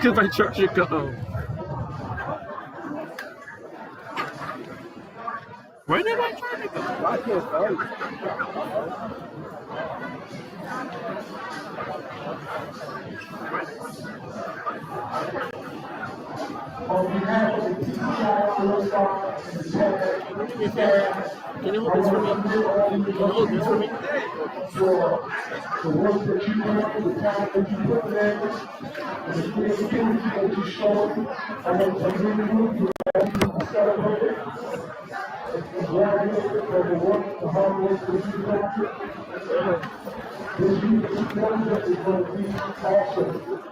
Look at my charger go. Where did my charger go? I can't find it. On behalf of the Can you hold this for me? Can you hold this for me? For the work that you did, the time that you put in, and the creativity that you showed, and then to you celebrate it. And congratulate for the work, the hard work that you did. This youth explosion is going to be awesome.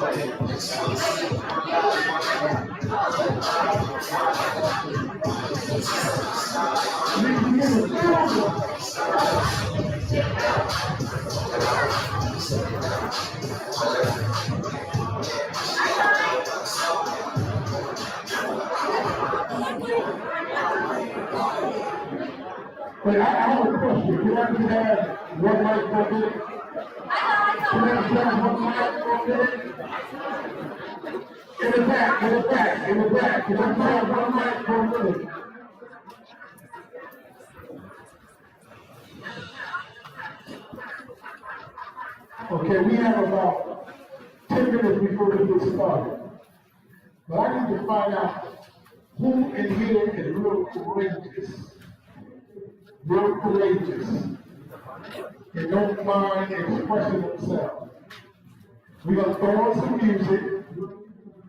But I have a question. Can I just have one mic for a minute? Can I just have one mic for a minute? In the back, in the back, in the back. Can I just have one mic for a minute? Okay, we have about 10 minutes before we get started. But I need to find out who in here is real courageous, and don't mind expressing themselves. We're going to throw on some music,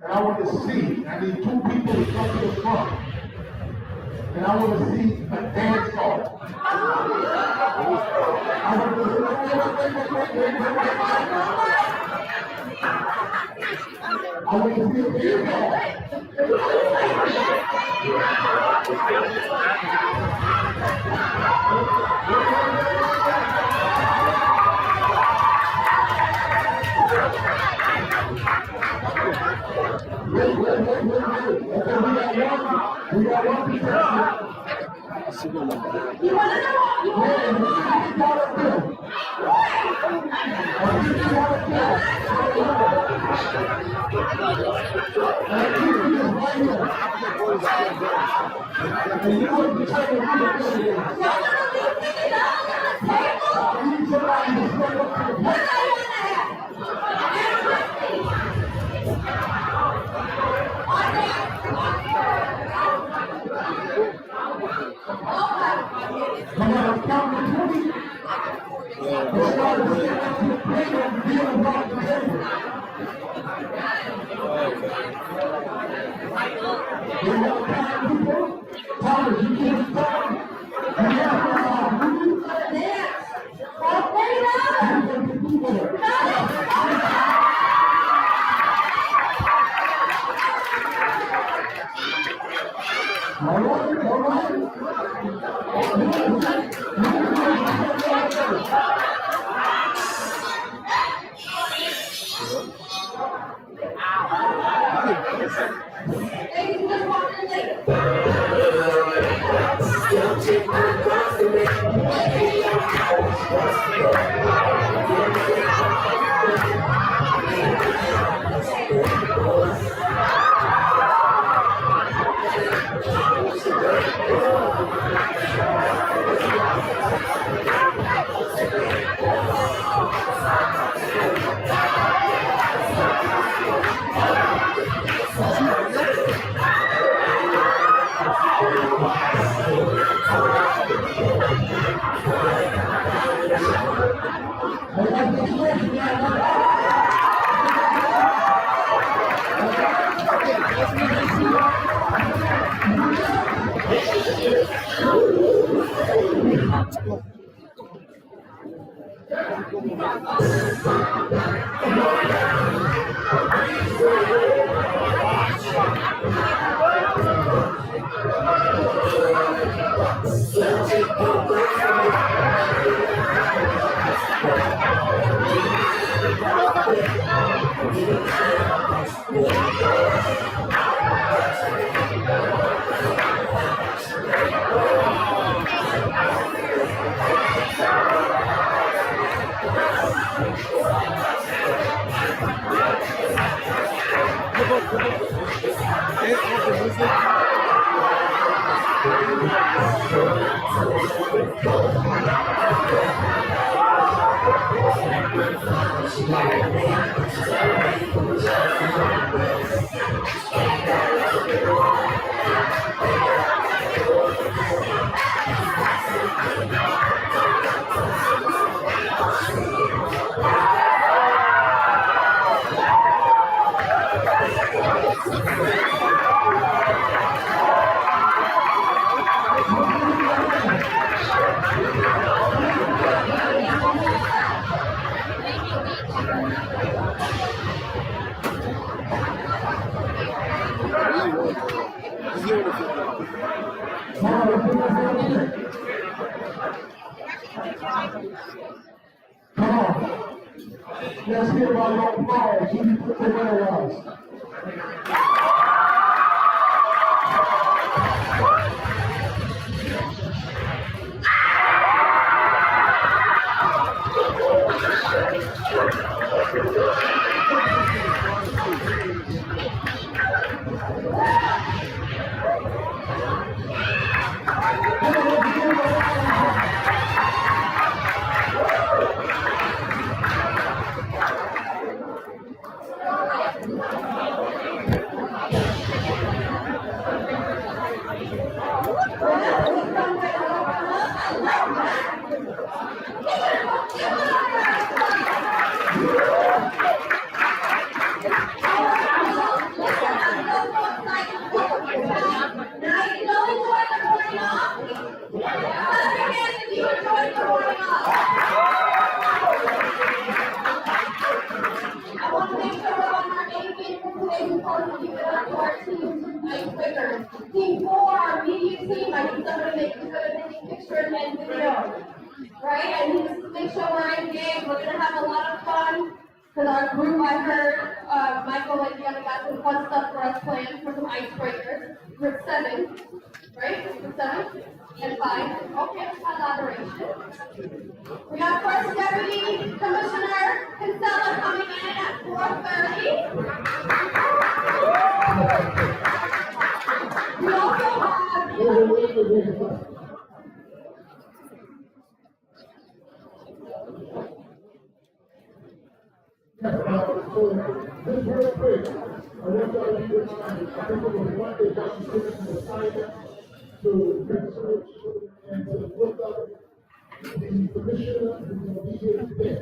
and I want to see, I need 2 people to come to the front, and I want to see a dance off. I want to see a dance off. We got one person. You want to come on, count to 20. Let's start to play and deal about the table. You want to count people? Thomas, you can't start. You have to dance. All right, all right. Let's give our young applause. You put the realize. Team 4, our media team, I need somebody making sure they're taking pictures and video. Right? I need to make sure we're engaged. We're going to have a lot of fun. Because our group, I heard Michael and Deanna got some fun stuff for us planned for some icebreakers. Group 7, right? Group 7 and 5. Okay, collaboration. We got First Deputy Commissioner Kinsella coming in at 4:30. We also have... So, just real quick, I want y'all to be reminded, I think it was one day that you finished an assignment to research and to look up the commissioner who's going to be here today.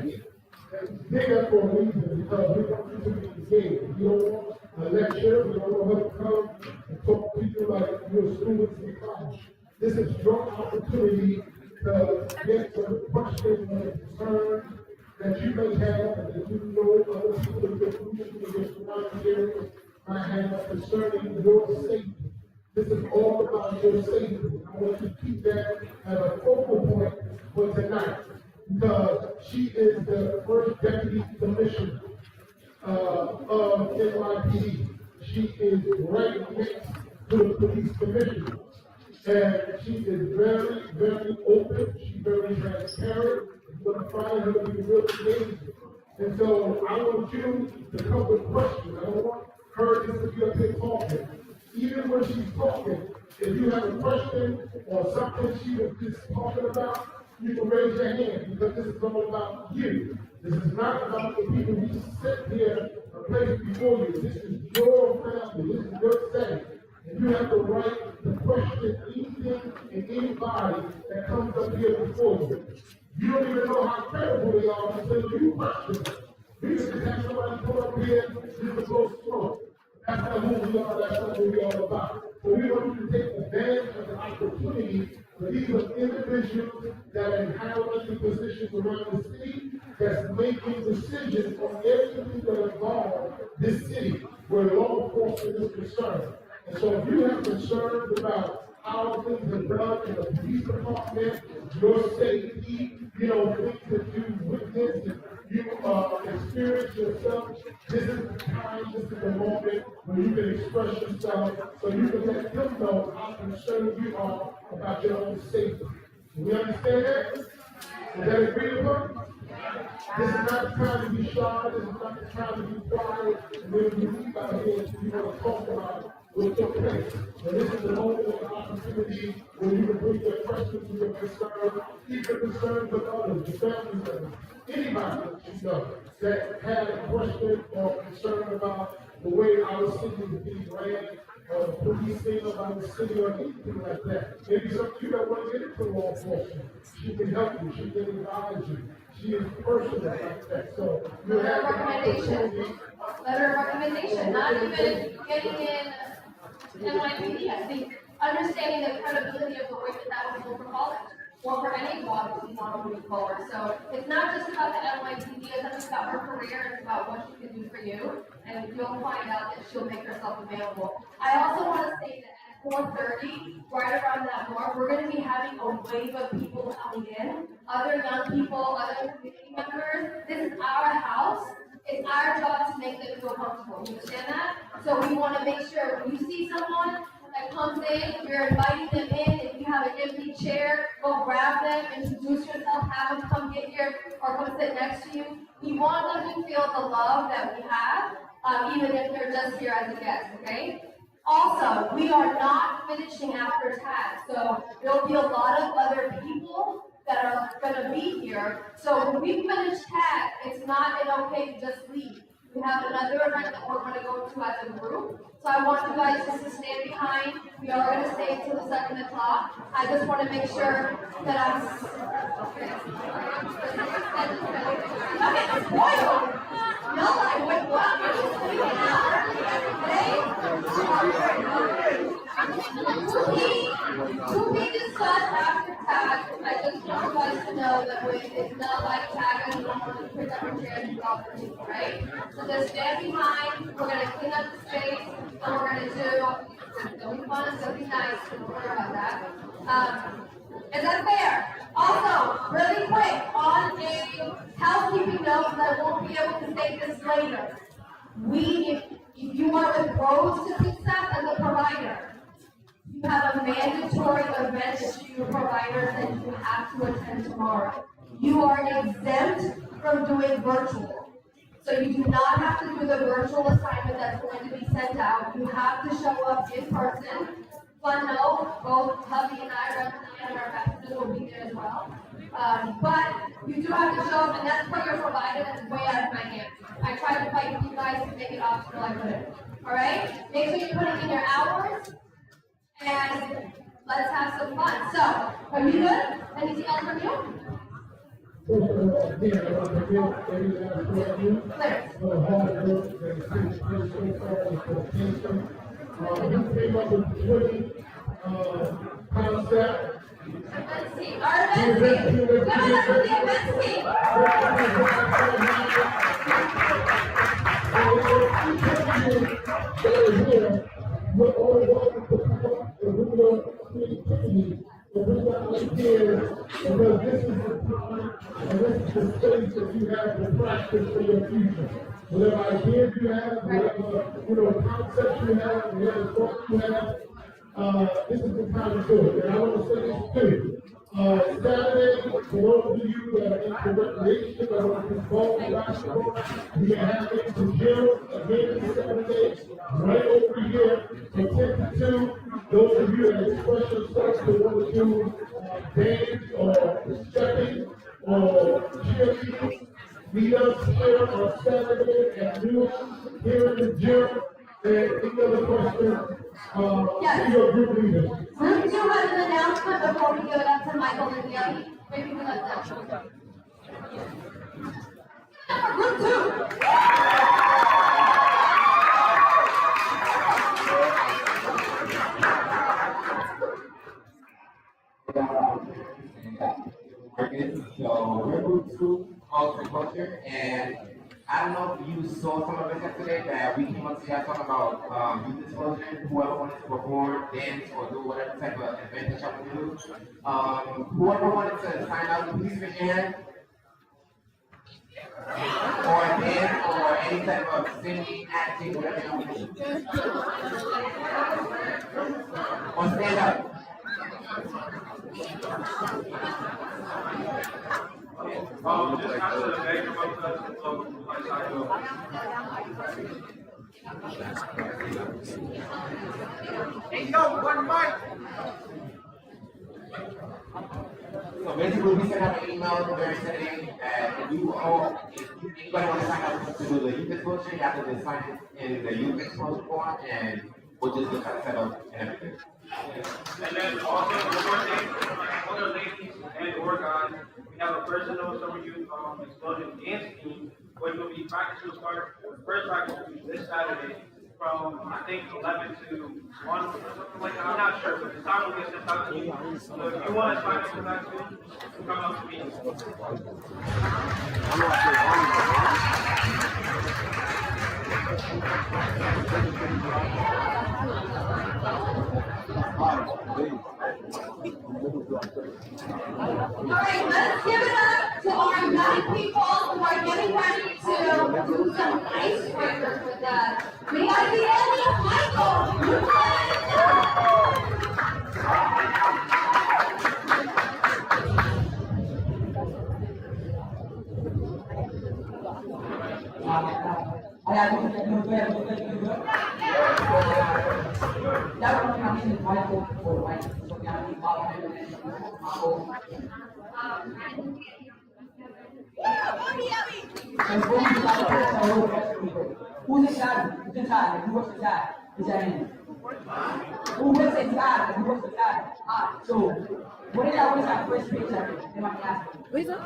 And did that for a reason, because we want you to be engaged. We don't want a lecture, we don't want her to come and talk to you like you're students in college. This is your opportunity to get some questions and concerns that you may have, and that you know other people in your community, in your surrounding areas might have concerning your safety. This is all about your safety. I want you to keep that as a focal point for tonight, because she is the first deputy commissioner of NYPD. She is right next to the police commissioner. And she is very, very open. She's very transparent. You're going to find her to be real engaging. And so I want you to come with questions. I don't want her just to be up here talking. Even when she's talking, if you have a question or something she was just talking about, you can raise your hand, because this is all about you. This is not about the people who sit here and place before you. This is your family. This is your setting. And you have the right to question anything and anybody that comes up here before you. You don't even know how credible they are until you question them. We just have somebody come up here just to blow smoke. That's not who we are, that's not what we're all about. So we want you to take advantage of the opportunity for these are individuals that are in high-ranking positions around the city that's making decisions on everything that involves this city where law enforcement is concerned. And so if you have concerns about how things are done in the police department, your safety, things that you witnessed and you experience yourself, this is the time, this is the moment where you can express yourself so you can let them know how concerned you are about your own safety. We understand that? Is that agreeable? This is not the time to be shy, this is not the time to be quiet, and when you leave out here, you want to talk about what's your place. And this is the moment of opportunity where you can bring your questions and your concerns, even concerns of others, your family members, anybody that you know that had a question or concern about the way our city is being ran, or the policing of our city, or anything like that. Maybe something you don't want to get into law enforcement. She can help you, she can advise you. She is personal like that. So you have an opportunity. Letter of recommendation, not even getting in NYPD. I think understanding the credibility of the way that was for college, or for any law that you want to move forward. So it's not just about the NYPD, it's about her career, it's about what she can do for you, and you'll find out that she'll make herself available. I also want to say that 4:30, right around that mark, we're gonna be having a wave of people coming in, other young people, other community members. This is our house. It's our job to make them feel comfortable. You understand that? So we want to make sure when you see someone that comes in, you're inviting them in. If you have an empty chair, go grab them, introduce yourself, have them come get here or come sit next to you. We want them to feel the love that we have, even if they're just here as a guest, okay? Also, we are not finishing after TAG, so there'll be a lot of other people that are gonna be here. So when we finish TAG, it's not an okay to just leave. We have another event that we're gonna go to as a group. So I want you guys just to stand behind. We are gonna stay until the 2 o'clock. I just wanna make sure that I'm. Okay, spoiled. No, I would want you to sleep now. To be discussed after TAG. I just want you guys to know that it's not like TAG and normally pick up your chair and talk for people, right? So just stand behind. We're gonna clean up the space, and we're gonna don't be fun, it's gonna be nice. Don't worry about that. Is that fair? Also, really quick, on a housekeeping note, because I won't be able to say this later. If you are with Rose to Success as a provider, you have a mandatory event to your providers that you have to attend tomorrow. You are exempt from doing virtual. So you do not have to do the virtual assignment that's going to be sent out. You have to show up in person. Fun note, both hubby and I represent our messages will be there as well. But you do have to show up, and that's what you're provided. That's way out of my hands. I tried to fight with you guys to make it optional. I couldn't. All right? Make sure you put it in your hours, and let's have some fun. So, are you good? Anything else from you? Concept. Events team. Our events team. Give it up for the events team. We're all welcome to come up and bring your creativity and bring your ideas, because this is the time and this is the space that you have to practice for your future. Whatever ideas you have, whatever concepts you have, whatever thoughts you have, this is the time to do it. And I want to say this too. Saturday, for those of you that are into recreation or want to involve in basketball, we are having the gym again Saturday, right over here from 10 to 2. Those of you that express yourselves to want to do dance or stepping or cheerleading, meet us here on Saturday at noon here in the gym. And any other questions? Yes. Your group leaders. Group 2 has an announcement before we give it up to Michael and Yelly. Maybe we let that. Group 2. So we're group 2, culture culture, and I don't know if you saw some of it yesterday that we came up to y'all talking about youth exposure, whoever wanted to perform, dance, or do whatever type of event that y'all want to do. Whoever wanted to sign up, please raise your hand. Or dance, or any type of singing, acting, whatever you want to do. Or stand up. Just after the bag about Hey, yo, one mic. So basically, we sent out an email very Saturday that if anybody want to sign up to do the youth exposure, you have to just sign in the youth exposure form, and we'll just get that set up and everything. And then also, one more thing, other ladies and or guys, we have a personal summer youth explosion dance team, which will be practice will start. The first practice will be this Saturday from I think 11 to 1 or something like that. I'm not sure, but the time will get sent out to you. So if you want to sign up for that too, come up to me. God. We are the end of Michael. You Who's inside? Who's inside? Who works inside? Is that him? Who works inside? Who works inside? So, what is that? What is that first paycheck? They might ask. What is that?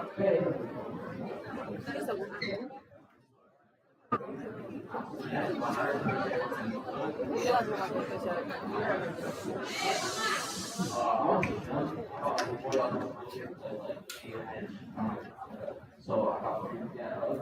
So I got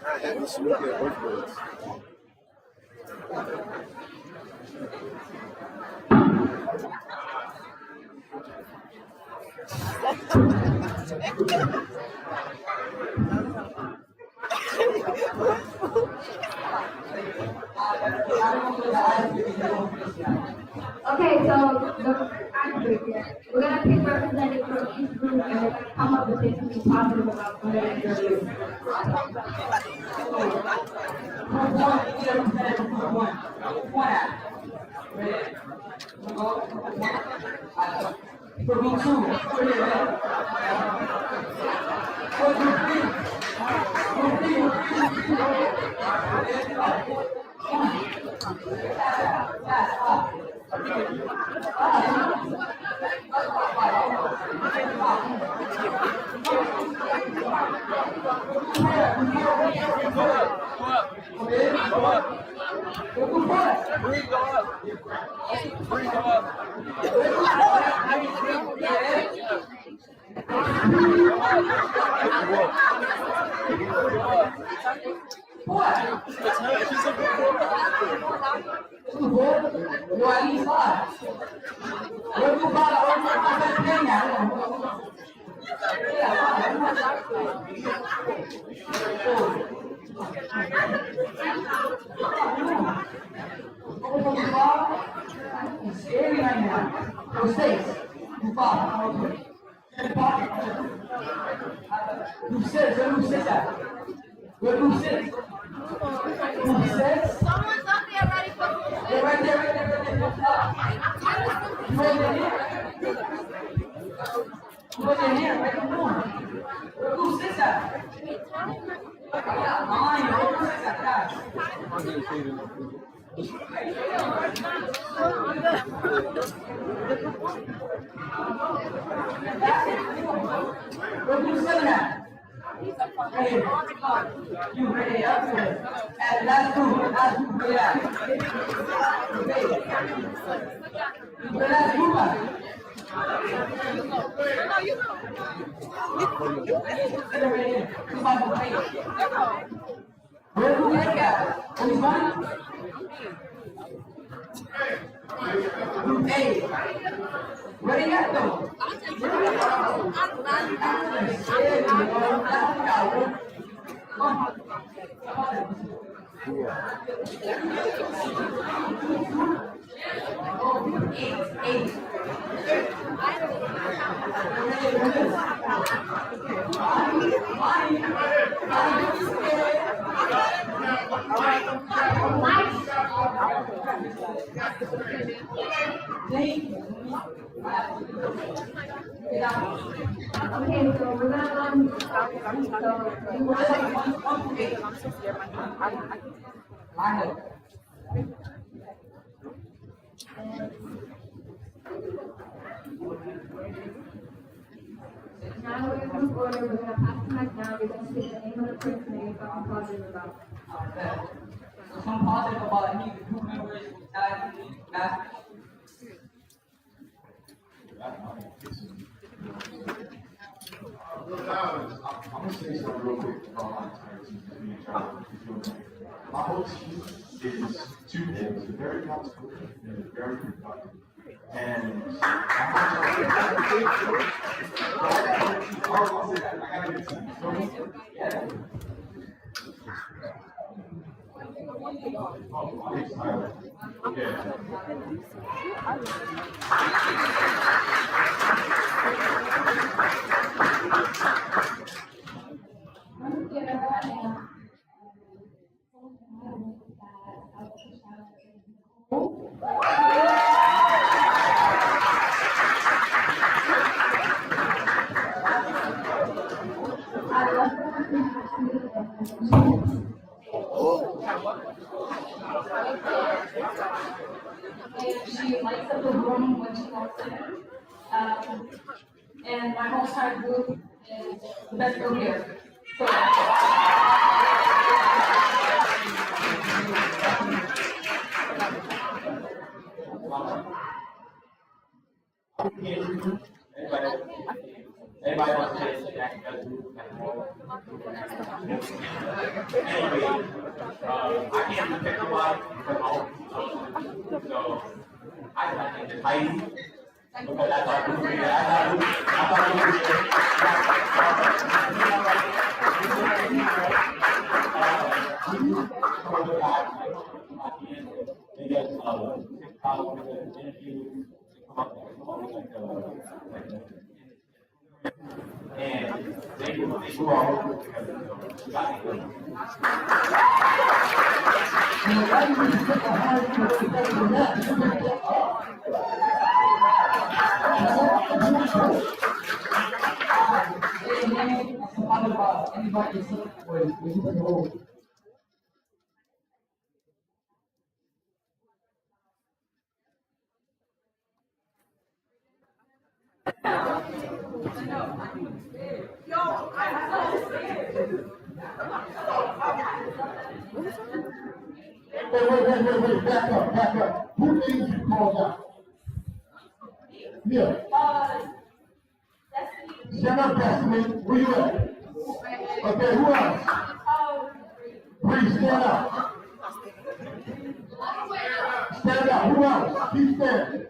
I had this look at both ways. Okay, so the first category here, we're gonna pick representatives from each group and we're gonna come up with something positive about the interview. For group two, It's scary right now. Those states, you follow. Who says? Who says that? Who says? Who says? Someone's up there ready for They're right there, right there, right there. You right there. You right there, right there. Who says that? Mine. Who says that? Where you sitting at? Right here. You ready up here. And that's who. That's who. Ready up. Okay. You ready up? Move up. Right here. Come on, right here. Where do we look at? Who's running? Hey, ready up though? Okay, so we're gonna so you want now we're gonna move order, we're gonna pass the mic down, we're gonna say the name of the person that you're talking positive about. Some positive about any group members who died. Matt? I'm gonna say something real quick about my entire team being in charge. My whole team is two things: they're very comfortable and they're very productive. And I got a good team. So, yeah. Oh, thanks, Tyler. Yeah. She lights up the room when she walks in. And my whole entire group is the best group here. So, Anybody wants to say that? Anyway, I can't protect the life because so I got to get Heidi because I thought and they grew all Wait, back up. Who names you called out? Yeah. Stand up, Destiny. Where you at? Okay, who else? Please stand up. Stand up. Who else? Keep standing.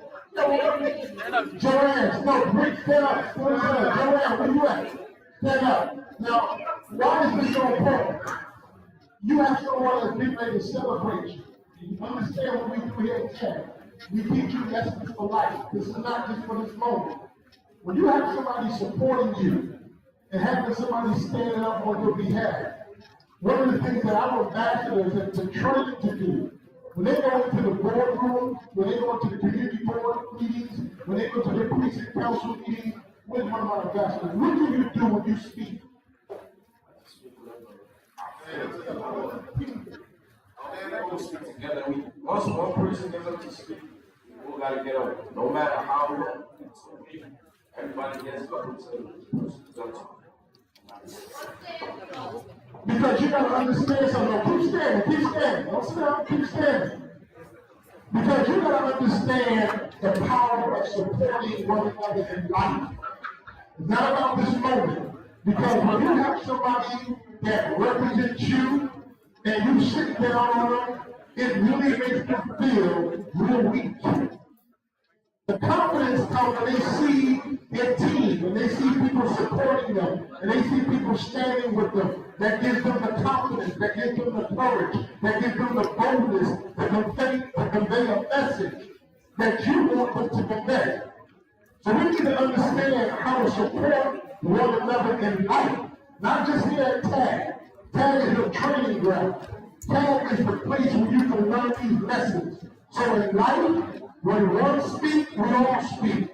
Joanne, no, please stand up. Joanne, where you at? Stand up. Now, why is this so important? You have someone that's been ready to celebrate you. You understand what we do here at T.A.G. We teach you lessons for life. This is not just for this moment. When you have somebody supporting you and having somebody standing up on your behalf, one of the things that our ambassadors have been trained to do, when they go into the boardroom, when they go into the community board meetings, when they go to the precinct council meetings, with one of our ambassadors, what do you do when you speak? Together, once one person gets up to speak, we gotta get up. No matter how long it's okay, everybody gets up to the person who's up to. Because you gotta understand something. Keep standing. Don't sit down, keep standing. Because you gotta understand the power of supporting one another in life. It's not about this moment. Because when you have somebody that represents you and you sit down on them, it really makes them feel real weak. The confidence comes when they see their team, when they see people supporting them, and they see people standing with them. That gives them the confidence, that gives them the courage, that gives them the boldness to convey a message that you want them to convey. So we need to understand how to support one another in life, not just here at T.A.G. T.A.G. is your training ground. T.A.G. is the place where you can learn these lessons. So in life, when one speaks, we all speak.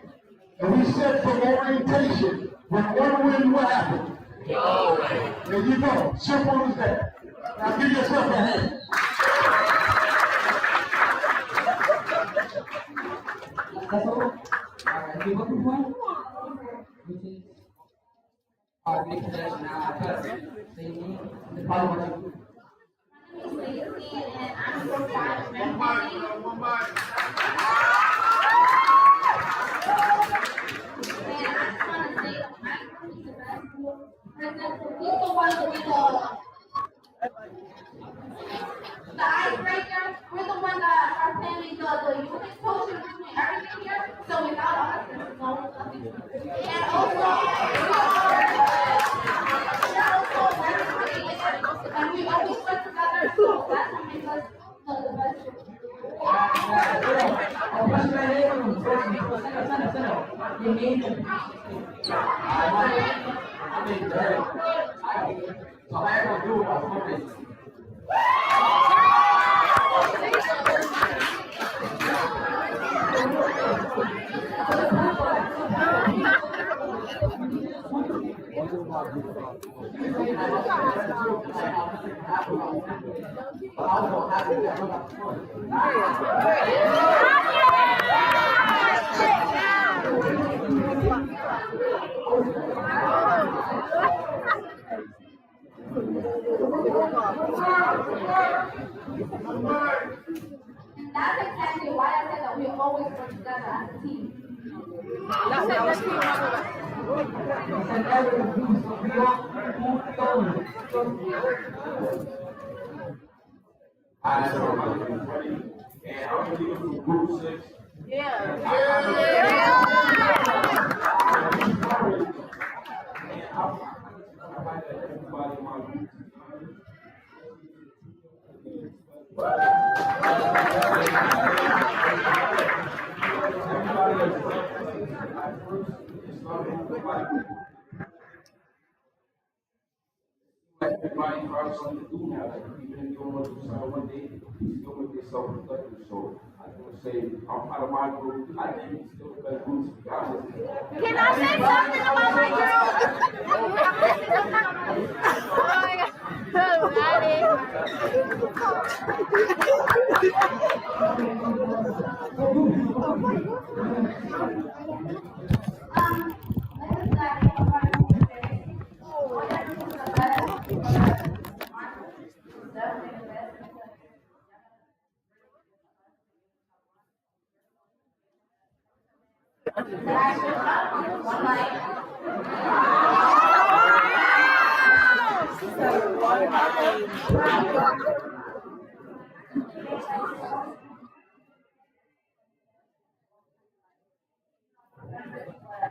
And we said from orientation, when one wins, what happens? There you go. Simple as that. Now give yourself a hand. That's all? Alright, you looking for one? Which is make possession now. Say me. The problem with and I'm so proud of them. everyone that are planning the youth exposure, we're doing everything here. So without us, there's no nothing. And also, and we always work together. So that's what makes us the best. And that's exactly why I said that we always work together as a team. I just want to be ready, and I'm gonna leave from group 6. Everybody has something to do now. Even if you don't want to do something one day, you still make yourself productive. So I just want to say, I'm out of my group. I think it's still the best group to be honest. Can I say something about my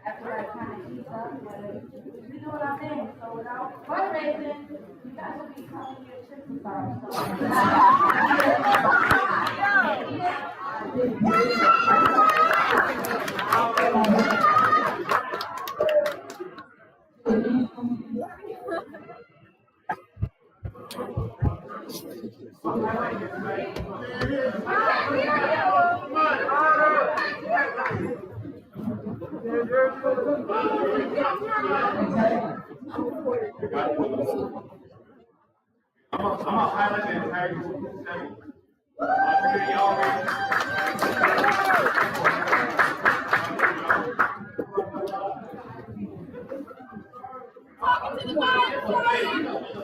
After I kind of keep up, we do what I'm saying. So without fundraising, you guys will be coming here to I'm gonna highlight the entire group. I figure y'all ready. Talking to the mic,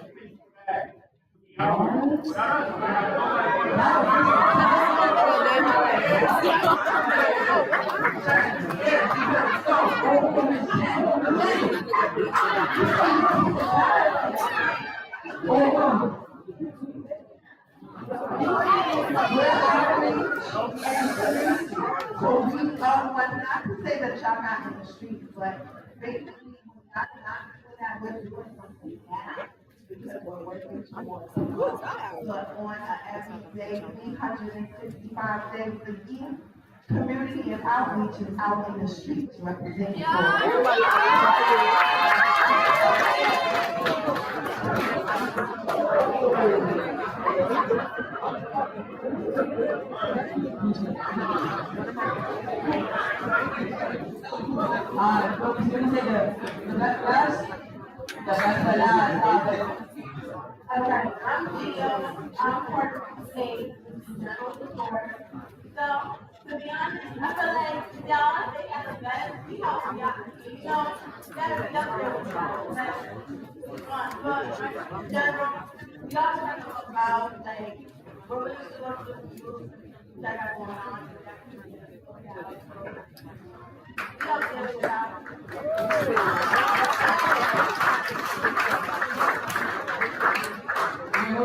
Not to say that y'all not in the streets, but basically, not that we're doing something now, because we're working towards something. But on an everyday, 365 days a year, community and outreach is out in the streets representing. What was going to say the best Okay, I'm Gio. I'm part of the state general support. So, to be honest, I feel like y'all, they got the best. We help y'all. You know, that's really fun. But in general, we also have to talk about, like, what we're supposed to do that got going on. We help deal with that. Yo,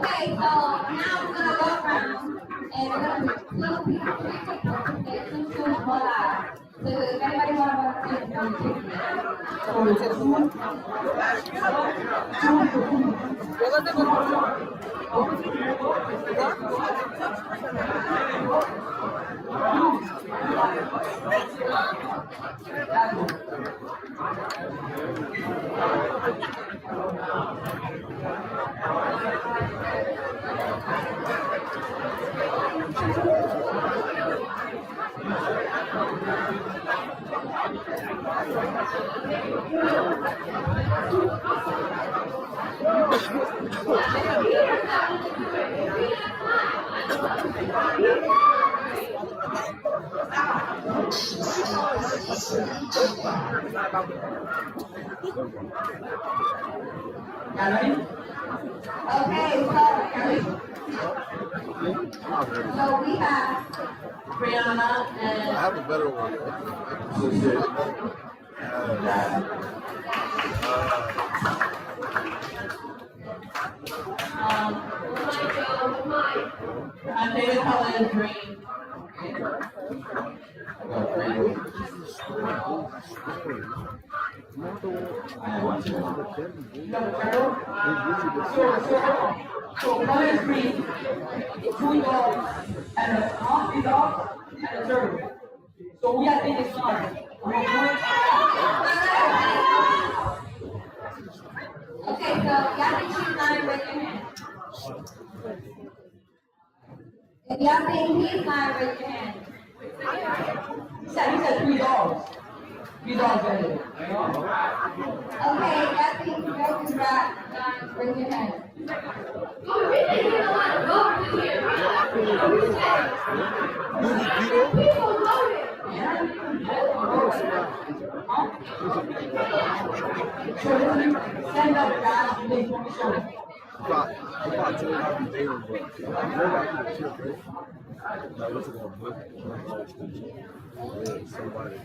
Okay, so now we're gonna go around and we're gonna do little people, three people, okay, two shoes, one eye. So if anybody wanna take it, Okay, so we have Brianna and I have a better one. My favorite color is green. So color is green. Two dogs and a monkey dog and a turtle. So we are thinking smart. okay, so y'all think she's lying, raise your hand. If y'all think he's lying, raise your hand. He said three dogs. Three dogs right here. Okay, y'all think Joe is lying, raise your hand. Stand up, guys. Please, show me. I'm about to tell you how to do it, but I'm going back to the chip, right? Like, what's it called? Yeah, somebody.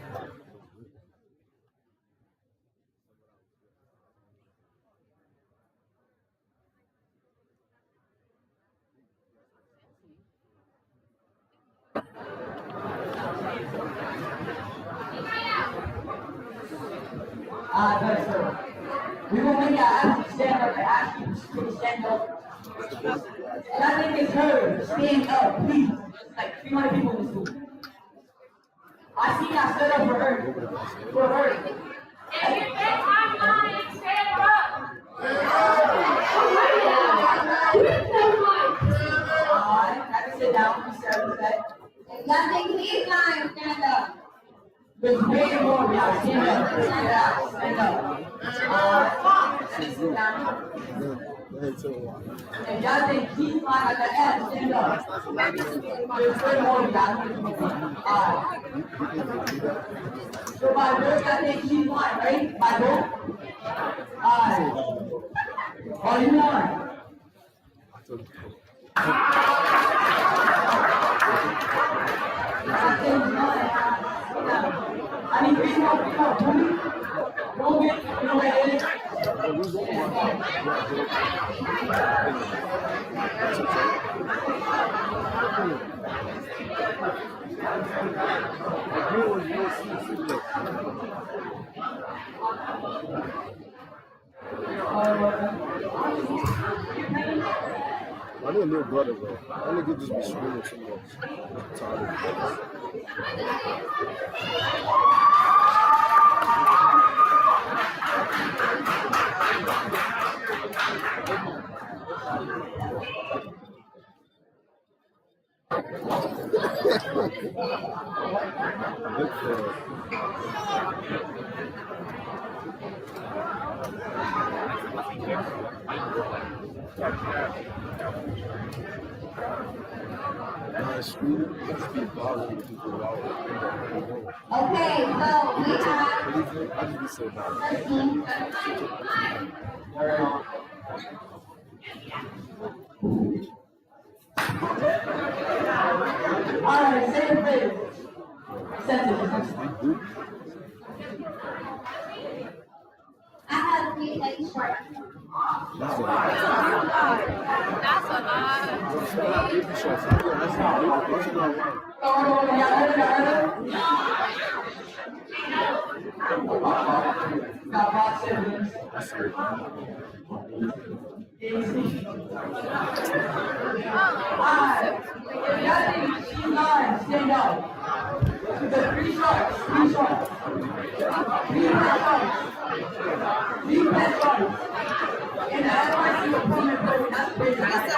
Good, sir. We will make our ask you stand up and ask you to stand up. And I think it's heard. Stand up, please. Like 300 people in this room. I see y'all stood up for her. For her. If you think I'm lying, stand up. Alright, have to sit down. Be said. If y'all think he's lying, stand up. There's way more of y'all. Stand up. Stand up. Stand up. Sit down. If y'all think he's lying at the end, stand up. There's way more of y'all. Alright. So by vote, y'all think he's lying, right? By vote? Alright. All you want? I need three more people. Move it. I need a little brother, bro. I nigga just be screaming too much. I'm tired of Okay, so we have I just be so bad. 13. Alright, say your prayer. Sentence. I have three late short. That's a lot. That's a lot. Baby shots. I feel that's not big. That's not right. Got 5 siblings. That's right. Easy. Alright. Y'all think she's 9, stand up. She got 3 strikes. 3 strikes. 3 pet strikes. 3 pet strikes. And the NYC opponent vote, that's big. That's the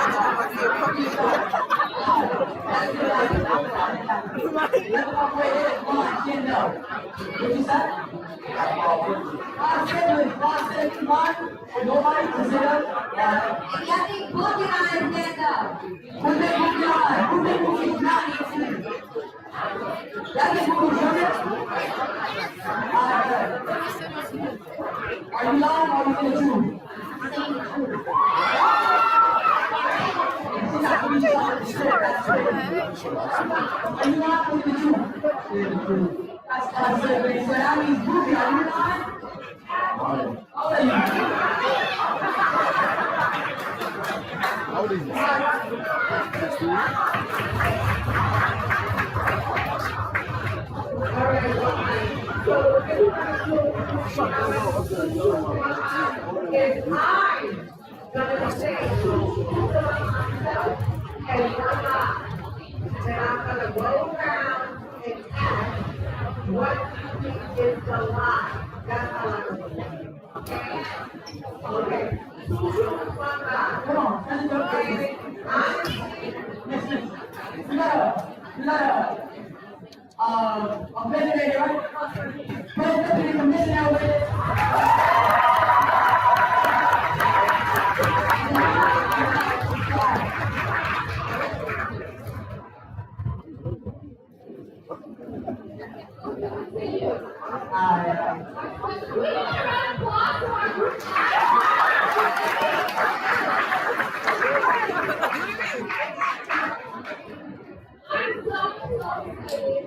halfway there. Come on, stand up. What you said? 5 siblings, 5 siblings, nobody consider. Y'all think Boogie Eye stand up? Who think Boogie Eye? Who think Boogie's not 18? Y'all think Boogie's younger? Are you lying or are you in the truth? Saying the truth. She's not gonna be shot in the strip, that's straight. Are you lying or are you in the truth? That's 5 siblings, so that means Boogie, are you lying? How old are you? How old is he? 'Cause I'm gonna say to myself and you're not. And I'm gonna go around and ask what you think is the lie. That's how I'm gonna say. Okay. One lie. Come on, send it up, baby. Honestly, a missionary, right? President, a missionary with it. We need a round of applause for our group chat. I'm so excited.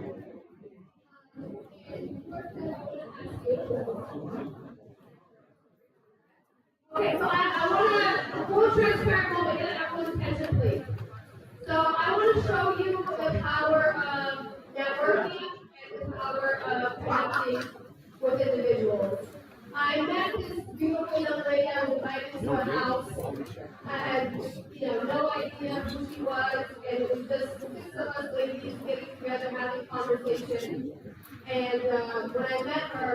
Okay, so I want to full transparent moment, get everyone's attention, please. So I want to show you the power of networking and the power of connecting with individuals. I met this beautiful young lady I was invited to her house. I had, no idea who she was, and it was just 6 of us ladies getting together, having conversation. And when I met her,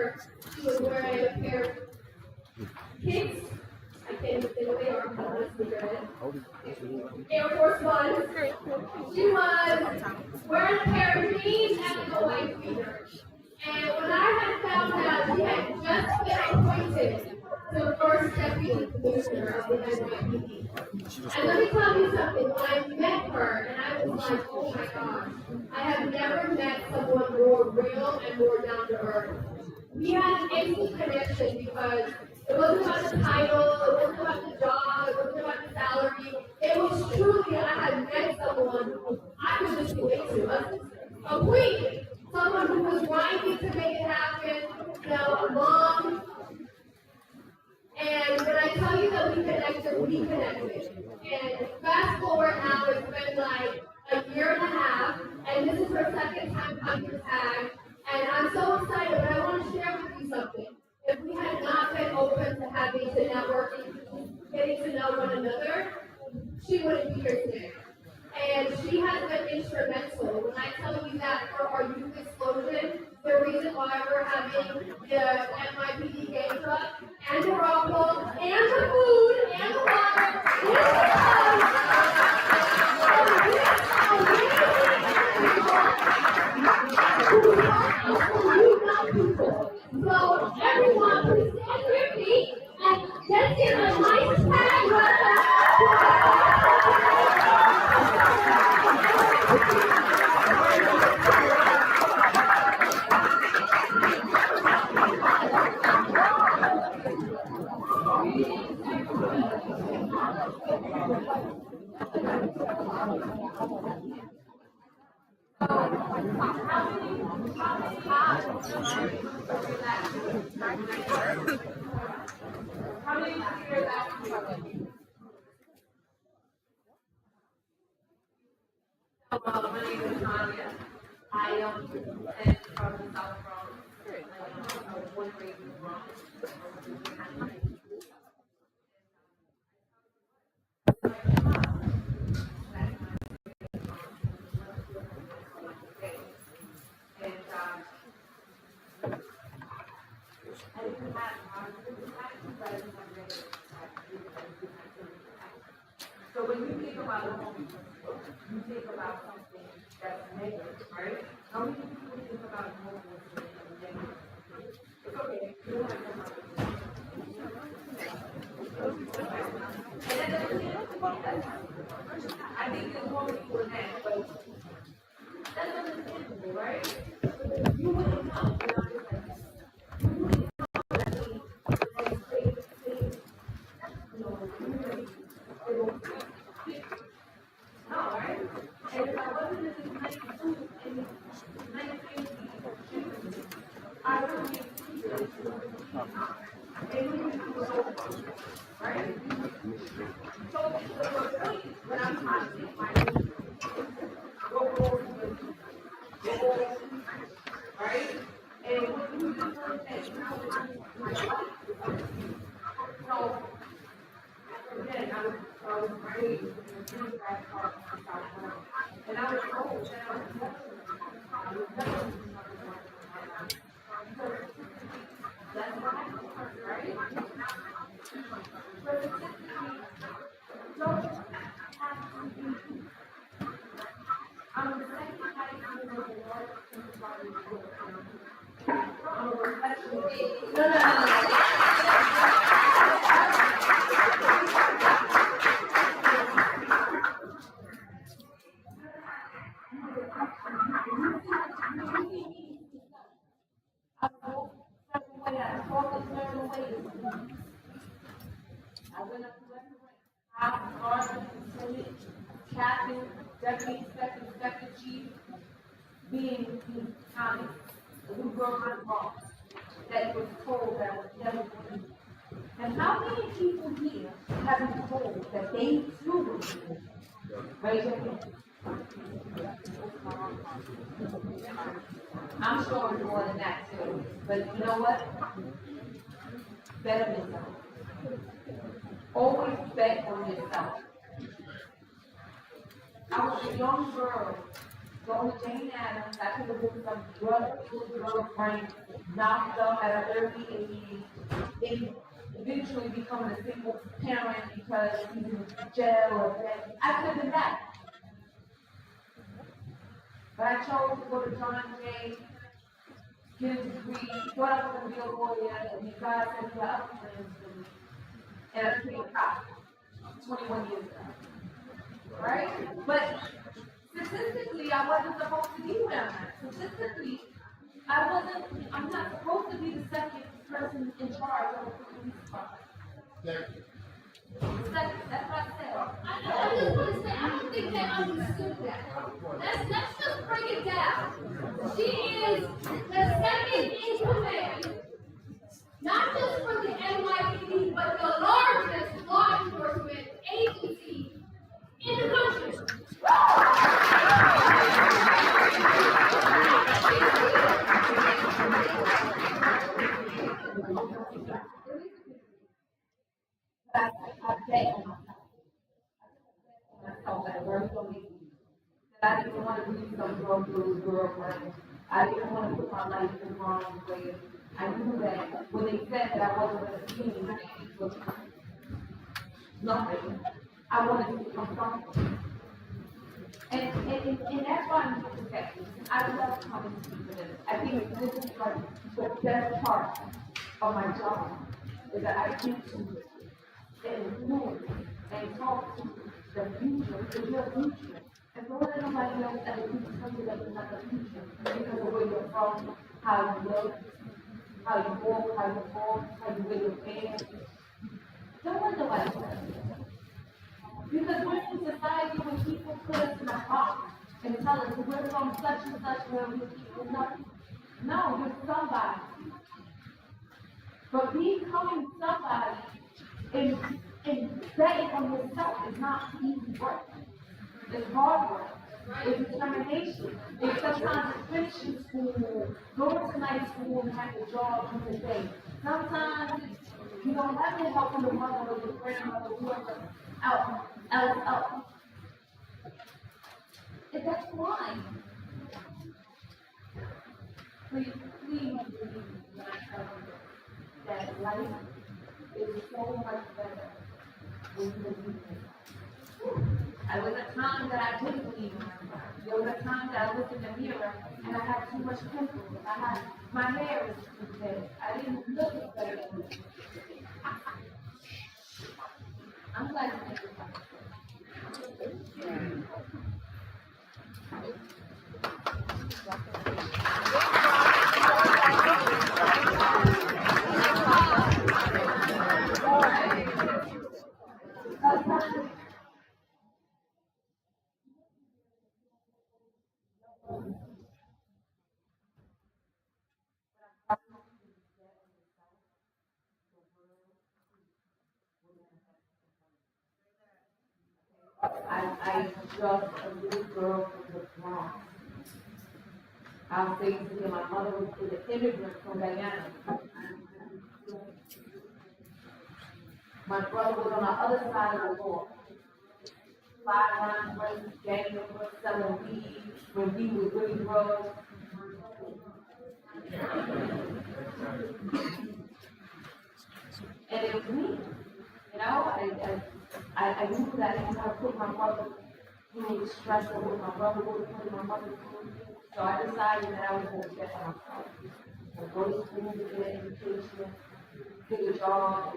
she was wearing a pair of kicks. I can't even say what they are, but let's figure it. Air Force One. She was wearing a pair of jeans and a white beater. And when I had found out she had just been appointed to the first deputy commissioner of the NYPD. And let me tell you something, when I met her, and I was like, oh my gosh, I have never met someone more real and more down to earth. We had an instant connection because it wasn't about the title, it wasn't about the job, it wasn't about the salary. It was truly, I had met someone who I could just relate to, a queen. Someone who was grinding to make it happen, a mom. And when I tell you that we connected. And fast forward now, it's been like a year and a half, and this is her second time coming to T.A.G. And I'm so excited, but I want to share with you something. If we had not been open to having to networking, getting to know one another, she wouldn't be here today. And she has been instrumental. When I tell you that for our youth explosion, the reason why we're having the NYPD game truck and the rumble and the food and the water so everyone, please stand to your feet and let's give a nice tag welcome. How many years after I am and from the South Bronx. I was born and raised in the Bronx. And I didn't have but I didn't have regular. So when you think about homelessness, you think about something that's negative, right? How many people think about homelessness as negative? It's okay. You don't have to come up with it. And that doesn't mean it's bad. I think there's more people in that, but that's understandable, right? You wouldn't know. You wouldn't know that no, right? And if I wasn't in this 92 in 1980, I would be and we would be right? So the point when I'm trying to take my go right? And what you do is my life. So again, I was raised in a really bad part of South Carolina. And I was told that I was never that's what happened, right? But the don't have to be. I'm the second highest member of the Lord in the body of the Lord. I'm a reflection of no. I went up to West Point, sergeant, lieutenant, captain, deputy inspector, inspector chief, being the county, the new girl in the Bronx, that was told that was never going to. And how many people here have been told that they too will be? Raise your hand. I'm sure it's more than that too, but you know what? Better than that. Always bet on yourself. I was a young girl going to Jane Addams. I could have been some girlfriend knocked up at an early age, then eventually becoming a single parent because he's in jail or dead. I could have been that. But I chose to go to John Jay, get a degree, thought I was going to be a lawyer, and God said, "You have other plans for me." And I became a cop 21 years ago. Right? But statistically, I wasn't supposed to be where I'm at. Statistically, I'm not supposed to be the second person in charge of a police department. Second, that's what I said. I just want to say, I don't think they understood that. Let's just break it down. She is the second in command, not just for the NYPD, but the largest law enforcement agency in the country. I didn't want to be some girlfriend. I didn't want to put my life in the wrong way. I knew that when they said that I wasn't going to see anything, it was nothing. I wanted to become something. And that's why I'm so protected. I love coming to people. I think this is like the best part of my job is that I get to influence and talk to the future, because you're the future. And don't let nobody else that the future something that is not the future because of where you're from, how you look, how you walk, how you talk, how you wear your pants. Don't let nobody else. Because we're in a society where people put us in a box and tell us we're from such and such where we people nothing. No, you're somebody. But becoming somebody and betting on yourself is not easy work. It's hard work. It's determination. It's sometimes finishing school, going to night school and have a job for the day. Sometimes you don't have the help from the mother or the grandmother, whoever else. And that's why. Please believe when I tell you that life is so much better when you believe in it. There was a time that I didn't believe in myself. There was a time that I looked in the mirror and I had too much pimples. My hair was too thick. I didn't look better than me. I'm glad you think about it. I just a little girl from the Bronx. I was thinking to my mother was an immigrant from Guyana. My brother was on the other side of the wall. 5 months, gang members selling weed when we was really broke. And it was me. You know, I knew that I didn't have to put my brother through stress or what my brother would put my mother through. So I decided that I was going to get myself. Go to school, get an education, get a job.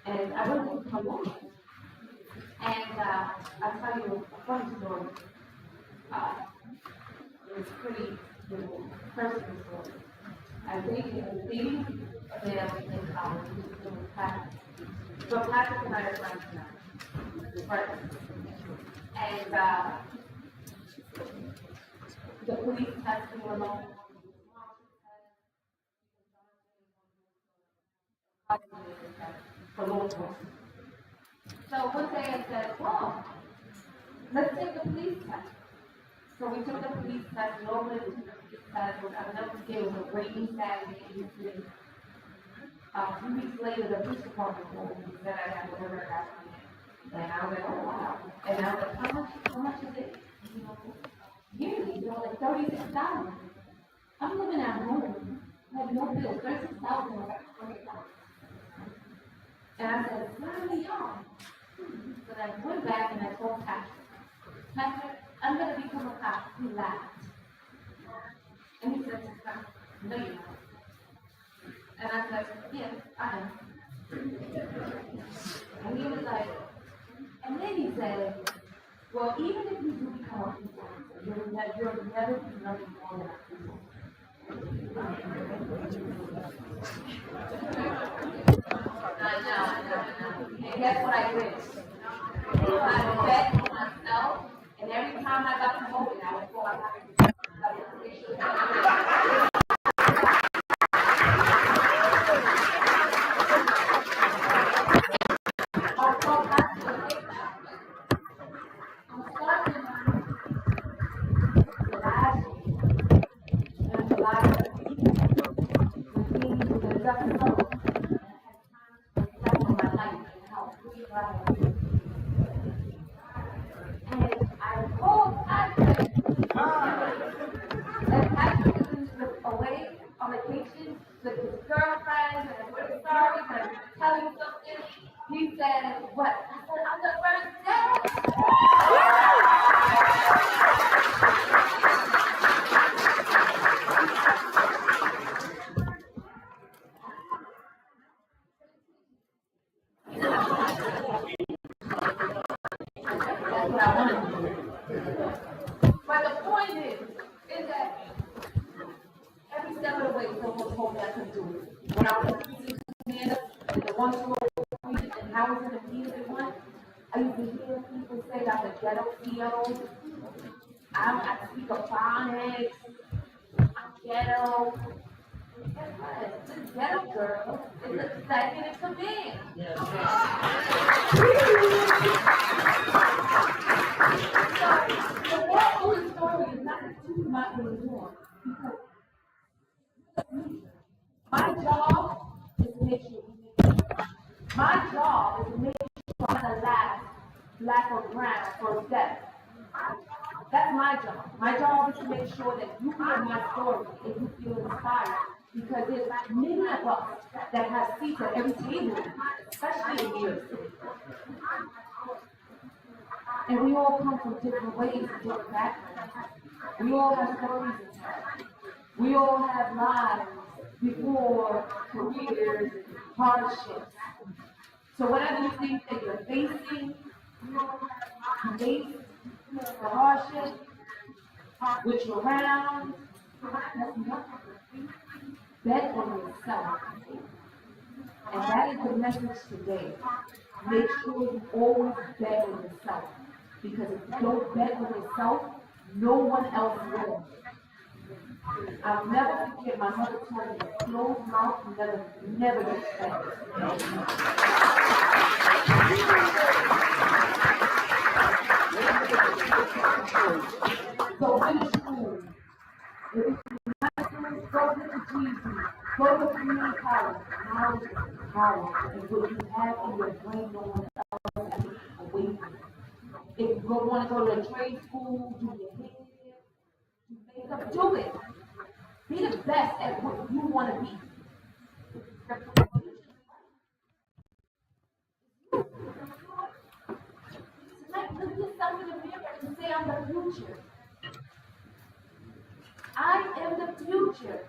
And I went to my mom. And I'll tell you a funny story. It was pretty personal story. I dated a thief male in college, who was Patrick. So Patrick and I are friends now. Friends. And the police tested me alone. For law enforcement. So one day I said, well, let's take the police test. So we took the police test, normally we took the police test, I'll never forget, it was a rainy Saturday in the city. A few weeks later, the police department called me and said I had whatever I got from it. And I was like, oh wow. And I was like, how much is it? You know, yearly, you know, like $36,000. I'm living at home. I had no bills, $36,000 was like $20,000. And I said, why y'all? So then I went back and I told Patrick, I'm going to become a cop. He laughed. And he said, no, you're not. And I said, yes, I am. And he was like, and then he said, well, even if you do become a police officer, you'll never be nothing more than a police I know. And guess what I did? I bet on myself, and every time I got promoted, I would go out and But the point is that every step of the way, someone told me I couldn't do it. When I was in the one school and I was in the P1, I used to hear people say I'm a ghetto CEO. I speak of phonics. I'm ghetto. Guess what? This ghetto girl is excited and come in. So is to make sure I'm the last black or brown first death. That's my job. My job is to make sure that you hear my story and you feel inspired. Because there's many of us that have seats at every table, especially in New York City. And we all come from different ways and different backgrounds. We all have stories to tell. We all have lives before careers and hardships. So whatever you think that you're facing, face the hardship, which you're around, that's nothing. Bet on yourself. And that is the message today. Make sure you always bet on yourself. Because if you don't bet on yourself, no one else will. I'll never forget my mother told me, closed mouth never gets fed. So finish school. If you go to the GED, go to community college. Knowledge is power. And what you have in your brain, no one else can take away from you. If you want to go to a trade school, do your hair, do makeup, do it. Be the best at what you want to be. Tonight, look yourself in the mirror and say, I'm the future. I am the future.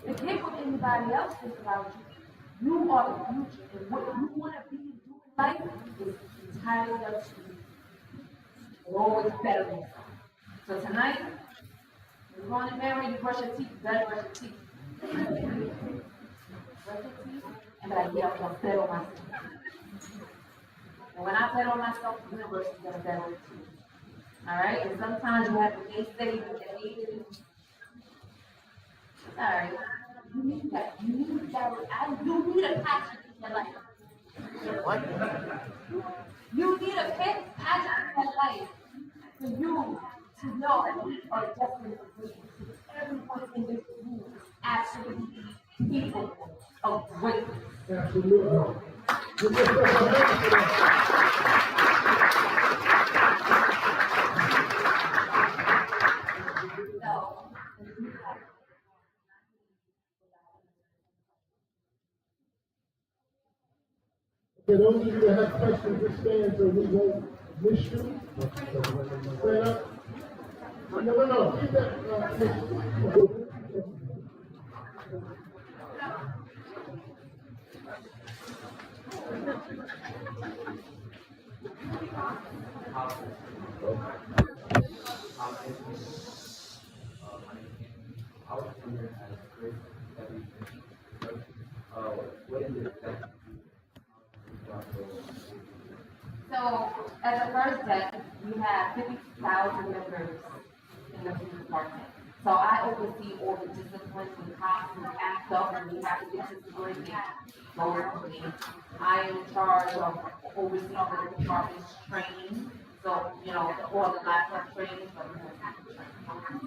Forget what anybody else thinks about you. You are the future. And what you want to be and do in life is entirely up to you. You're always better than yourself. So tonight, you're going to marry, you brush your teeth, you better brush your teeth. Brush your teeth, and I get up and bet on myself. And when I bet on myself, the universe is going to bet on you too. Alright? And sometimes you have to stay steady with the haters. Alright. You need that. You need that. You need a passion in your life. What? You need a passion in your life for you to know that we are destined for greatness. Everyone in this room is absolutely capable of greatness. Absolutely. For those of you that have questions, just stand so we won't miss you. Stand up. No. Keep that. So, as a first step, we have 50,000 members in the police department. So I oversee all the disciplines when cops and act up and we have to get disciplined and go through me. I am in charge of overseeing the department's training. So, all the laptop training, so we don't have to train.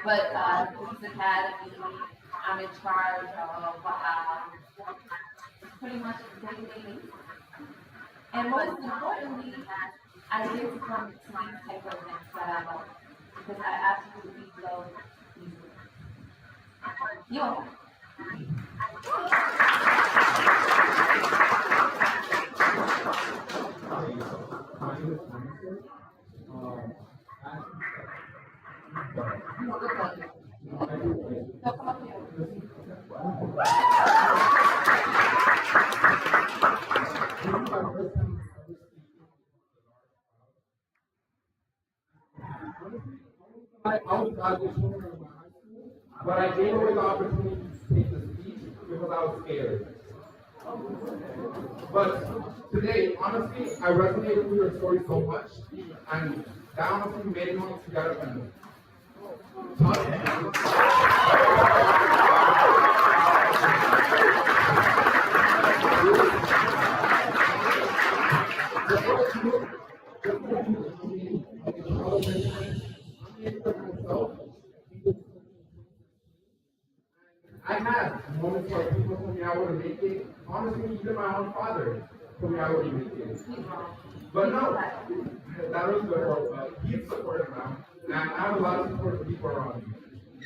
But police academy, I'm in charge of pretty much day-to-day. And most importantly, I get to come to these type of events that I love. Because I absolutely love these events. Yo. Come up here. I was graduating from high school, but I gave away the opportunity to take the speech because I was scared. But today, honestly, I resonated with your story so much, and that honestly made me want to get up and I had moments where people told me I wouldn't make it, honestly, even my own father told me I wouldn't make it. He's wrong. But no, that was the whole, he's supportive now. And I have a lot of support from people around me.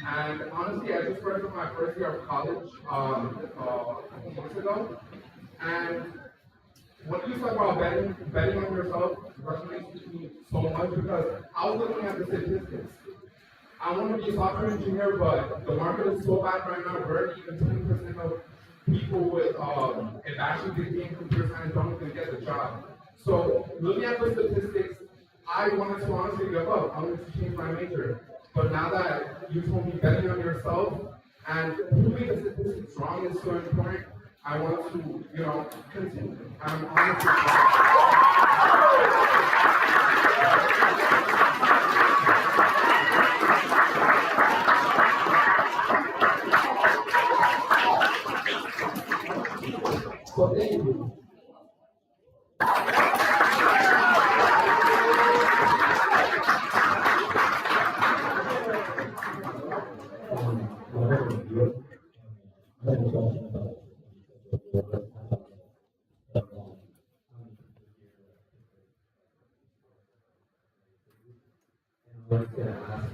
And honestly, I just started my first year of college a few weeks ago. And when you talk about betting on yourself, resonates with me so much because I was looking at the statistics. I want to be a software engineer, but the market is so bad right now, barely even 20% of people with a bachelor's degree in computer science don't even get the job. So looking at the statistics, I wanted to honestly give up. I wanted to change my major. But now that you told me betting on yourself and proving the statistics wrong is so important, I want to, continue. I'm honestly so thank you. I was gonna ask,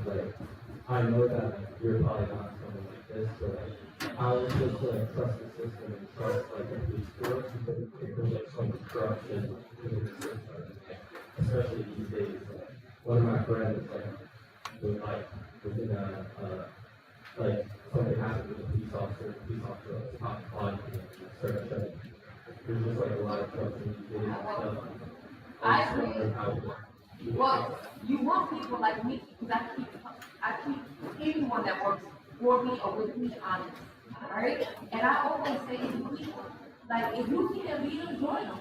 I know that you're probably not someone like this, but how is this trust the system and trust the police force because there's so much corruption within the system, especially these days. One of my friends was within something happened with a police officer was top body search. There's just a lot of trust in these days and stuff. I agree. Well, you want people like me because I keep anyone that works for me or with me honest. Alright? And I always say to people, if you see a leader, join them.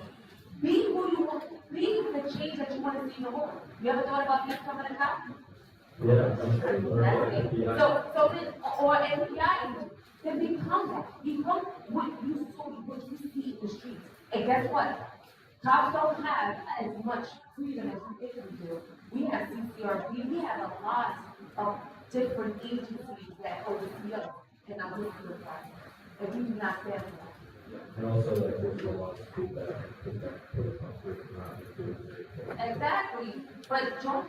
Be who you want, be the change that you want to see in the world. You ever thought about becoming a cop? Yeah. That's it. So then, or NPI agent, then become that. Become what you see in the streets. And guess what? Cops don't have as much freedom as we think we do. We have CCRB, we have a lot of different agencies that oversee us in our legal process. And we do not stand for that. And also, there's a lot of people that think that police officers are not doing it. Exactly. But John,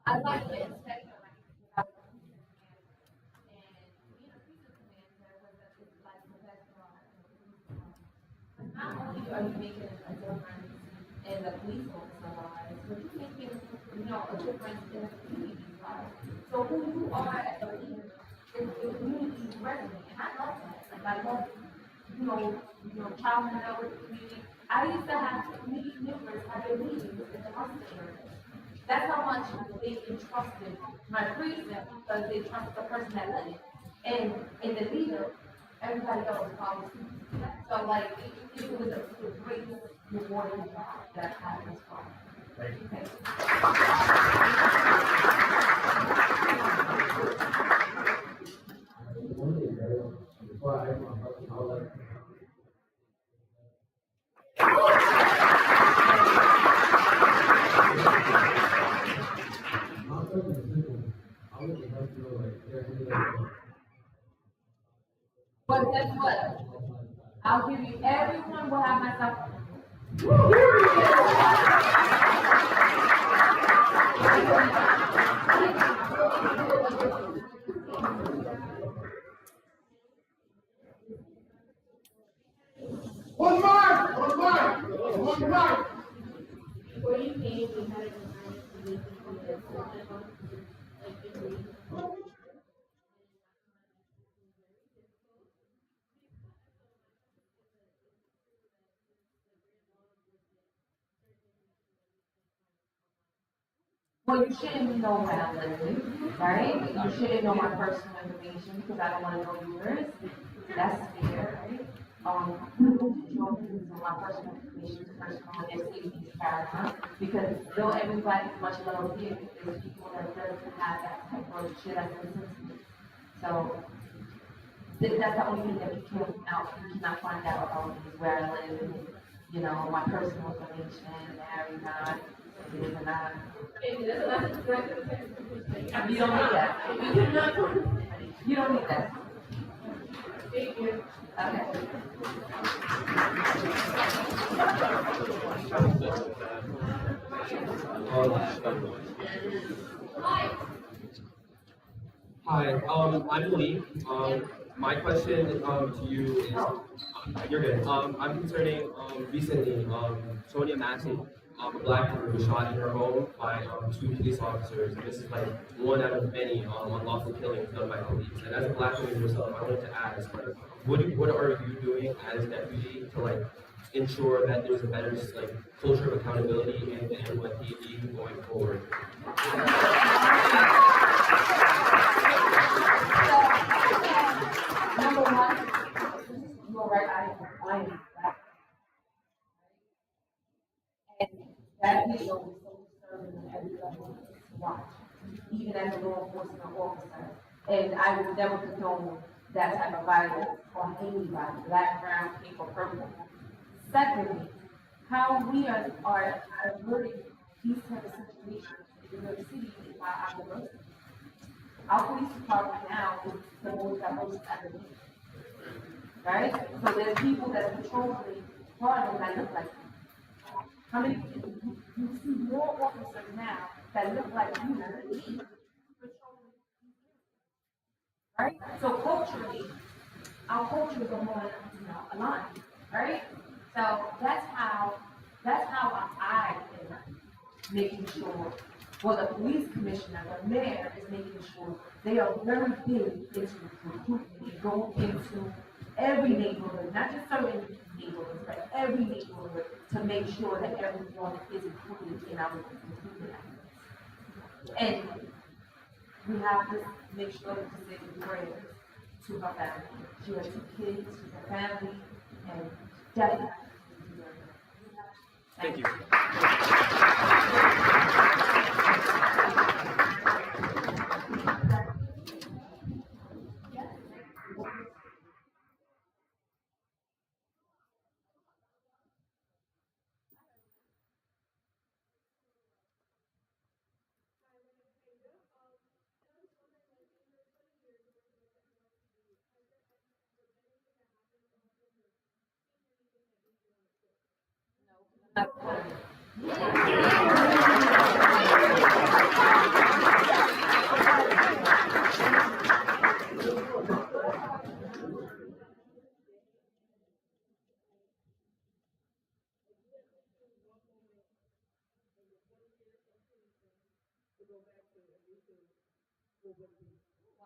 I like the inspector. Not only are you making a difference in the police officer lives, but you're making, a difference in the community's lives. So who you are as a leader is the community's resident, and I love that. I love, traveling out with the community. I used to have community members have their meetings in the hospital. That's how much they entrusted my precinct because they trust the person that led it. And the leader, everybody else follows suit. So it was a great rewarding job that I had this far. Thank you. Okay. Before I I'll let But guess what? I'll give you everyone will have myself. One more. Before you came, we had a meeting on the Well, you shouldn't know where I live, right? You shouldn't know my personal information because I don't want to know yours. That's fair, right? You know, so my personal information is personal and their safety is paramount because though everybody is much lower here, there's people that doesn't have that type of shit as a sensitive. So that's the only thing that you can't out. You cannot find out about me is where I live, you know, my personal information, married, not, this and that. You don't need that. You don't need that. Thank you. Okay. Hi, I'm Lee. My question to you is, you're good. I'm concerning recently, Sonia Massey, a black woman was shot in her home by two police officers. And this is like one out of many unlawful killings done by police. And as a black woman yourself, I wanted to ask, what are you doing as deputy to like ensure that there's a better like culture of accountability in the NYPD going forward? Number one, you are right, I am black. And that video was so disturbing that everybody wanted to watch, even as a law enforcement officer. And I would never condone that type of violence on anybody, black, brown, pink, or purple. Secondly, how we are averting these type of situations in New York City is by our diversity. Our police department now is the most diverse ever been. Right? So there's people that patrolling Harlem that look like you. How many people you see more officers now that look like you than me patrolling these areas. Right? So culturally, our cultures are more aligned. Right? So that's how I am making sure. Well, the police commissioner, the mayor, is making sure they are very big into recruitment and go into every neighborhood, not just certain neighborhoods, but every neighborhood to make sure that everyone is included in our recruitment efforts. And we have to make sure that we say prayers to her family. She has 2 kids, her family, and definitely. Thank you.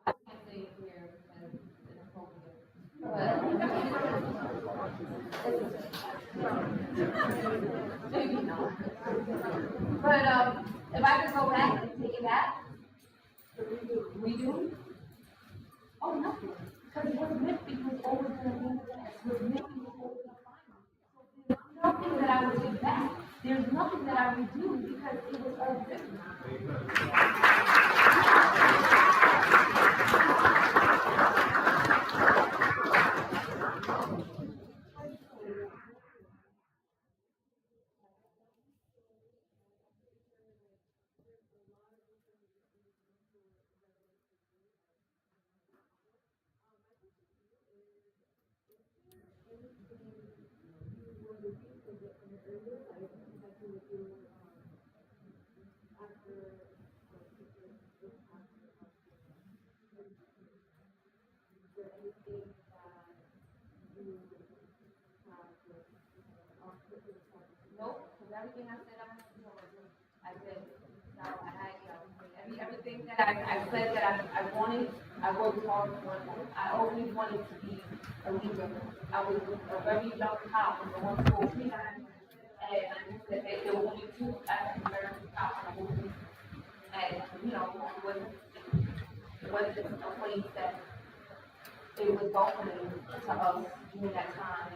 I can't say it here because it's inappropriate. But maybe not. But if I could go back and take it back, redo. Oh, nothing. Because it was meant because always going to be the best. It was meant because always going to find me. So there's nothing that I would take back. There's nothing that I would do because it was all written. Nope, because everything I said I was doing, I did. So I had, everything that I said that I wanted, I worked hard for it. I always wanted to be a leader. I was a very young cop in the one school, and I knew that there were only 2 African American cops in the whole country. And, you know, was a place that it was welcoming to us during that time.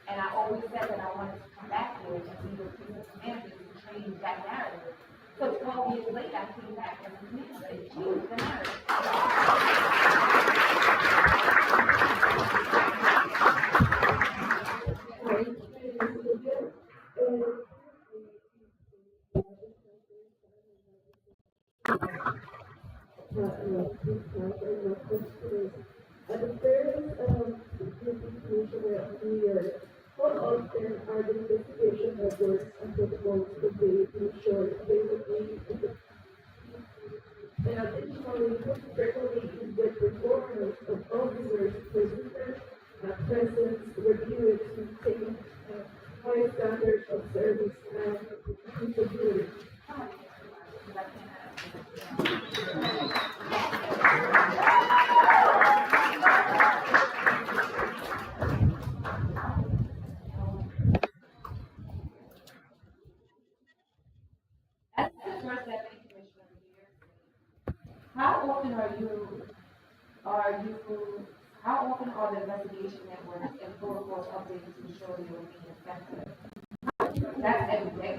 And I always said that I wanted to come back here and be the police commander to change that narrative. So 12 years later, I came back as a commander and changed the narrative. At the fairness of the Commissioner of New York, how often are the investigation efforts and protocols updated to ensure availability and additionally, frequently is the performance of officers present presence reviewed to take high standards of service and accountability. As the first deputy commissioner of New York City, how often are the investigation networks and protocols updated to ensure they are being effective? That's every day.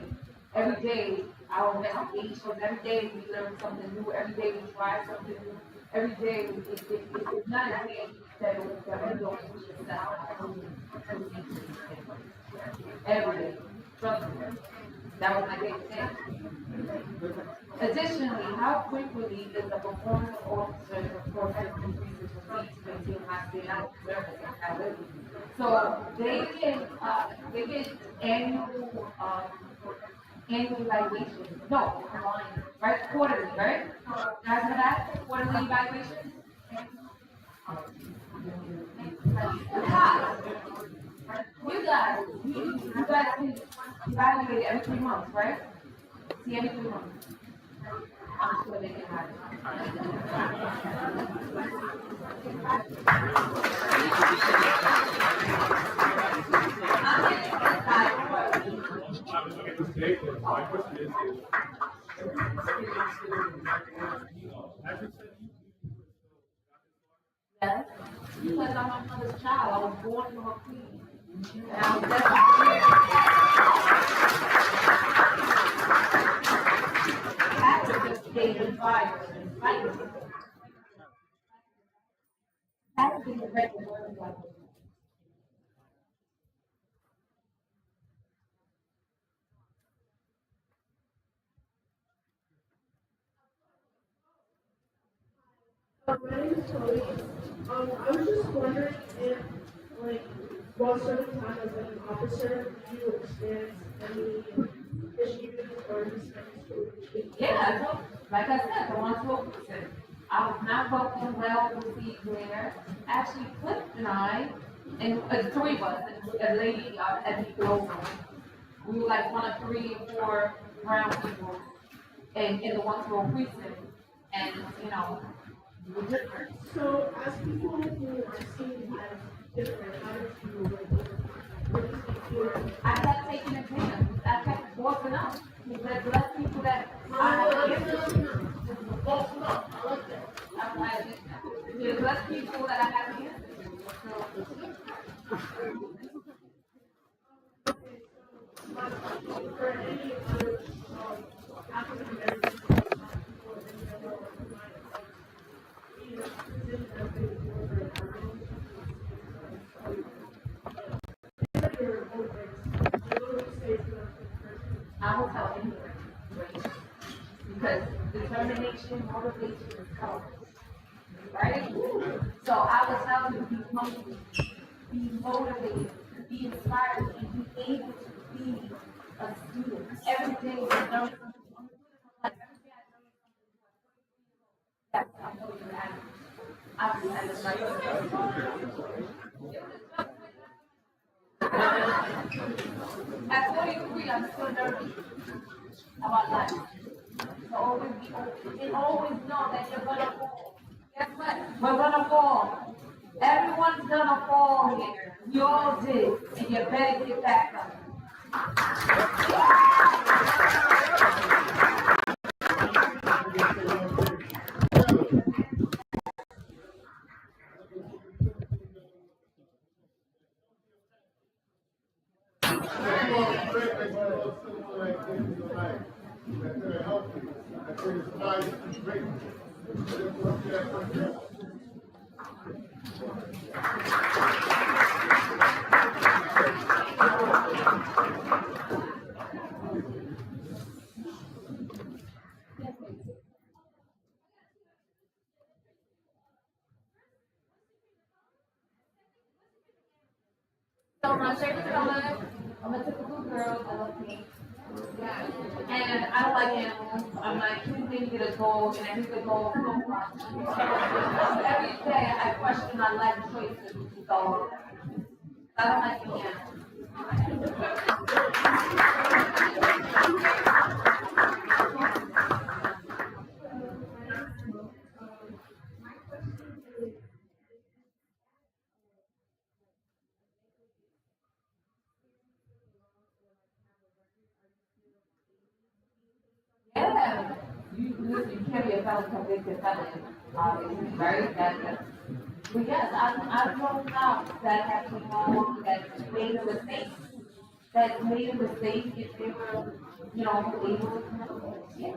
Every day, our investigations, every day we learn something new, every day we try something new, every day it's not a day that we don't every day. Trust me. That was my day today. Additionally, how frequently is the performance of officers of corporate increases received to maintain high standards of service and accountability? So they get annual evaluation. No, right? Quarterly, right? Guys know that? Quarterly evaluation? You guys can evaluate it every 3 months, right? See, every 3 months. I'm sure they can have My question is, yes, because I'm my mother's child. I was born from a queen. And I was definitely had to just stay in fire and fight. Had to be the regular word like this. My name is Chloe. I was just wondering if, like, while serving time as an officer, did you experience any issues or discrimination? Yeah, like I said, the one to person. I was not welcome, well received there. Actually, Cliff and I, and the 3 of us, and a lady, Eddie Glover, we were like one of 3 or 4 brown people in the one to precinct. And, you know, we were different. So, as people who are seen as different, how did you I kept taking exams. I kept forcing up. There's less people that there's less people that I have to answer. for any other African American I will tell anyone. Because determination, motivation is color. Right? So I would tell you to be hungry, be motivated, be inspired, and be able to be a student. Every day you learn something. Like every day I learn something. Yes, I'm going to that. I was at 43, I'm still learning about life. So always be open and always know that you're gonna fall. Guess what? We're gonna fall. Everyone's gonna fall here. We all did. And you better get back up. So my favorite color, I'm a typical girl, I love pink. And I don't like animals. I'm like, please maybe get a gold, and I think the gold so much. Every day I question my life choices, so I don't like the animals. Yeah, you can't be a felon convicted felon, obviously, right? But yes, I've known out that have people that made a mistake, if they were, able to come. Yeah.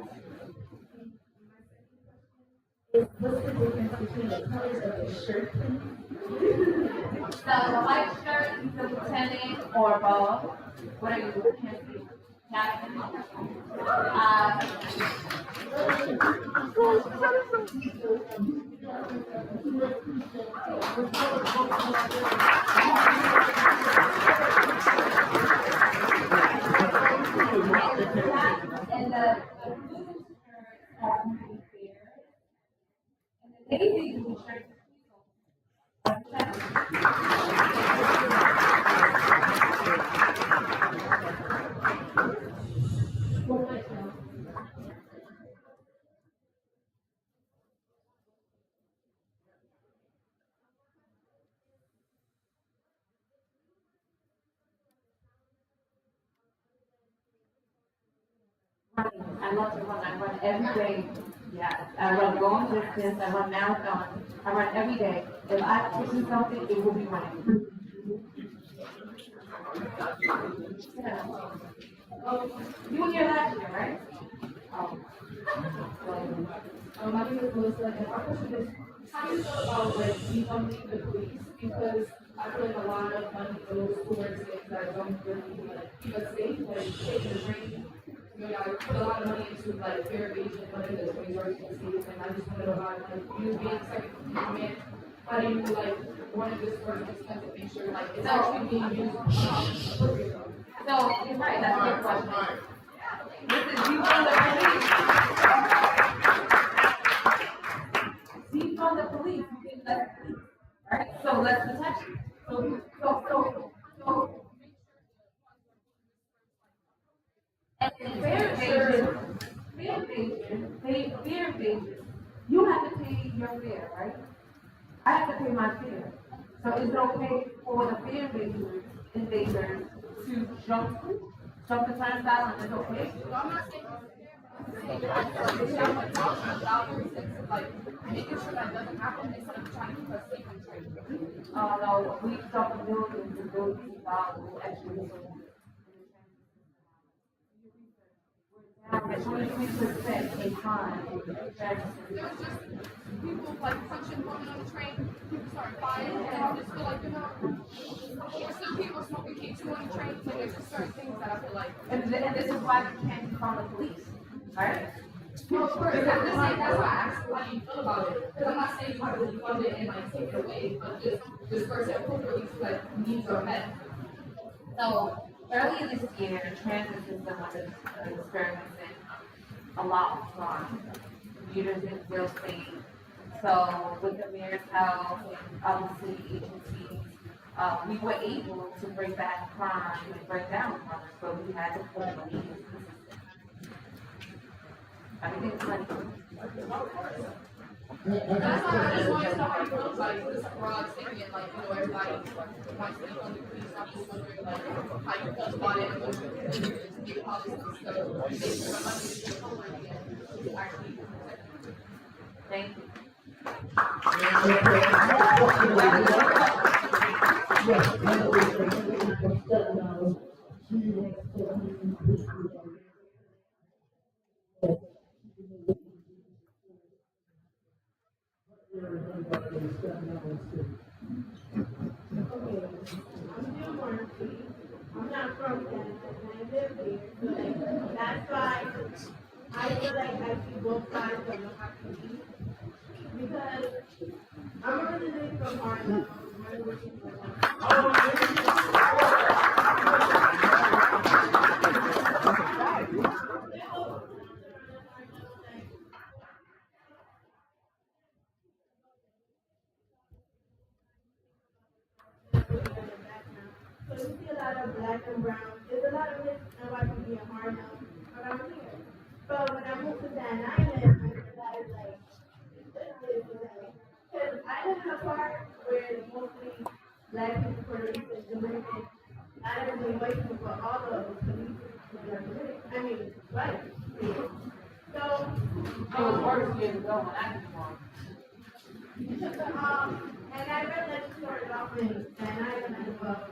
What's the difference between the colors of the shirt? So the white shirt, you can lieutenant or above, whatever you can see. Captain. And the blue shirt has to be fair. And the navy blue shirt I love to run. I run every day. Yeah, I run long distance. I run marathon. I run every day. If I pursue something, it will be running. Yeah. You were here last year, right? My name is Melissa, and my question is, how do you feel about like defunding the police? Because I feel like a lot of money goes towards things that don't really like keep us safe, like taking the train. I put a lot of money into like fair evasion, money that's going to be safe, and I just want to know how like you being second command, how do you like want this person to make sure like it's actually being used appropriately? So you're right. That's a good question. This is defund the police. You can let the police, right? So let's protect you. So. And fair evasion, you have to pay your fare, right? I have to pay my fare. So is it okay for the fare invaders to jump the turnstile and it's okay? I'm not saying like making sure that doesn't happen instead of trying to keep us safe and trained. No, we stop millions and billions of dollars actually. We're down at 23% in crime. There's just people like punching women on the train, people start fighting, and I just feel like, there's still people smoking K2 on the train, so there's just certain things that I feel like. And this is why we can't defund the police, right? No, of course, that's why I asked how you feel about it. Because I'm not saying you have to defund it and like take it away, but just first and foremost, like needs are met. So earlier this year, the transit system was experiencing a lot of crime. Computers didn't feel safe. So with the mayor's help and other city agencies, we were able to bring back crime and bring down crime, but we had to put money into the system. Everything's money. That's why I just wanted to know how you feel about it, because it's a broad statement, like, everybody wants to be on the police, I'm just wondering, like, how you feel about it, and what you consider to be policies, so, basically, my money is just over and actually. Thank you. from Canada and I live here. So like, that's why I feel like I see both sides of the argument. Because I'm originally from Harlem. I'm originally from So you see a lot of black and brown. There's a lot of mixed NYPD and Harlem around here. But when I moved to Staten Island, I realized like, because I live in a part where it's mostly black people, Puerto Rican, Dominican, not everybody white people, but all of the police are Dominican. I mean, white. So, It was worse years ago when I was born. and I read that you started off in Staten Island as well.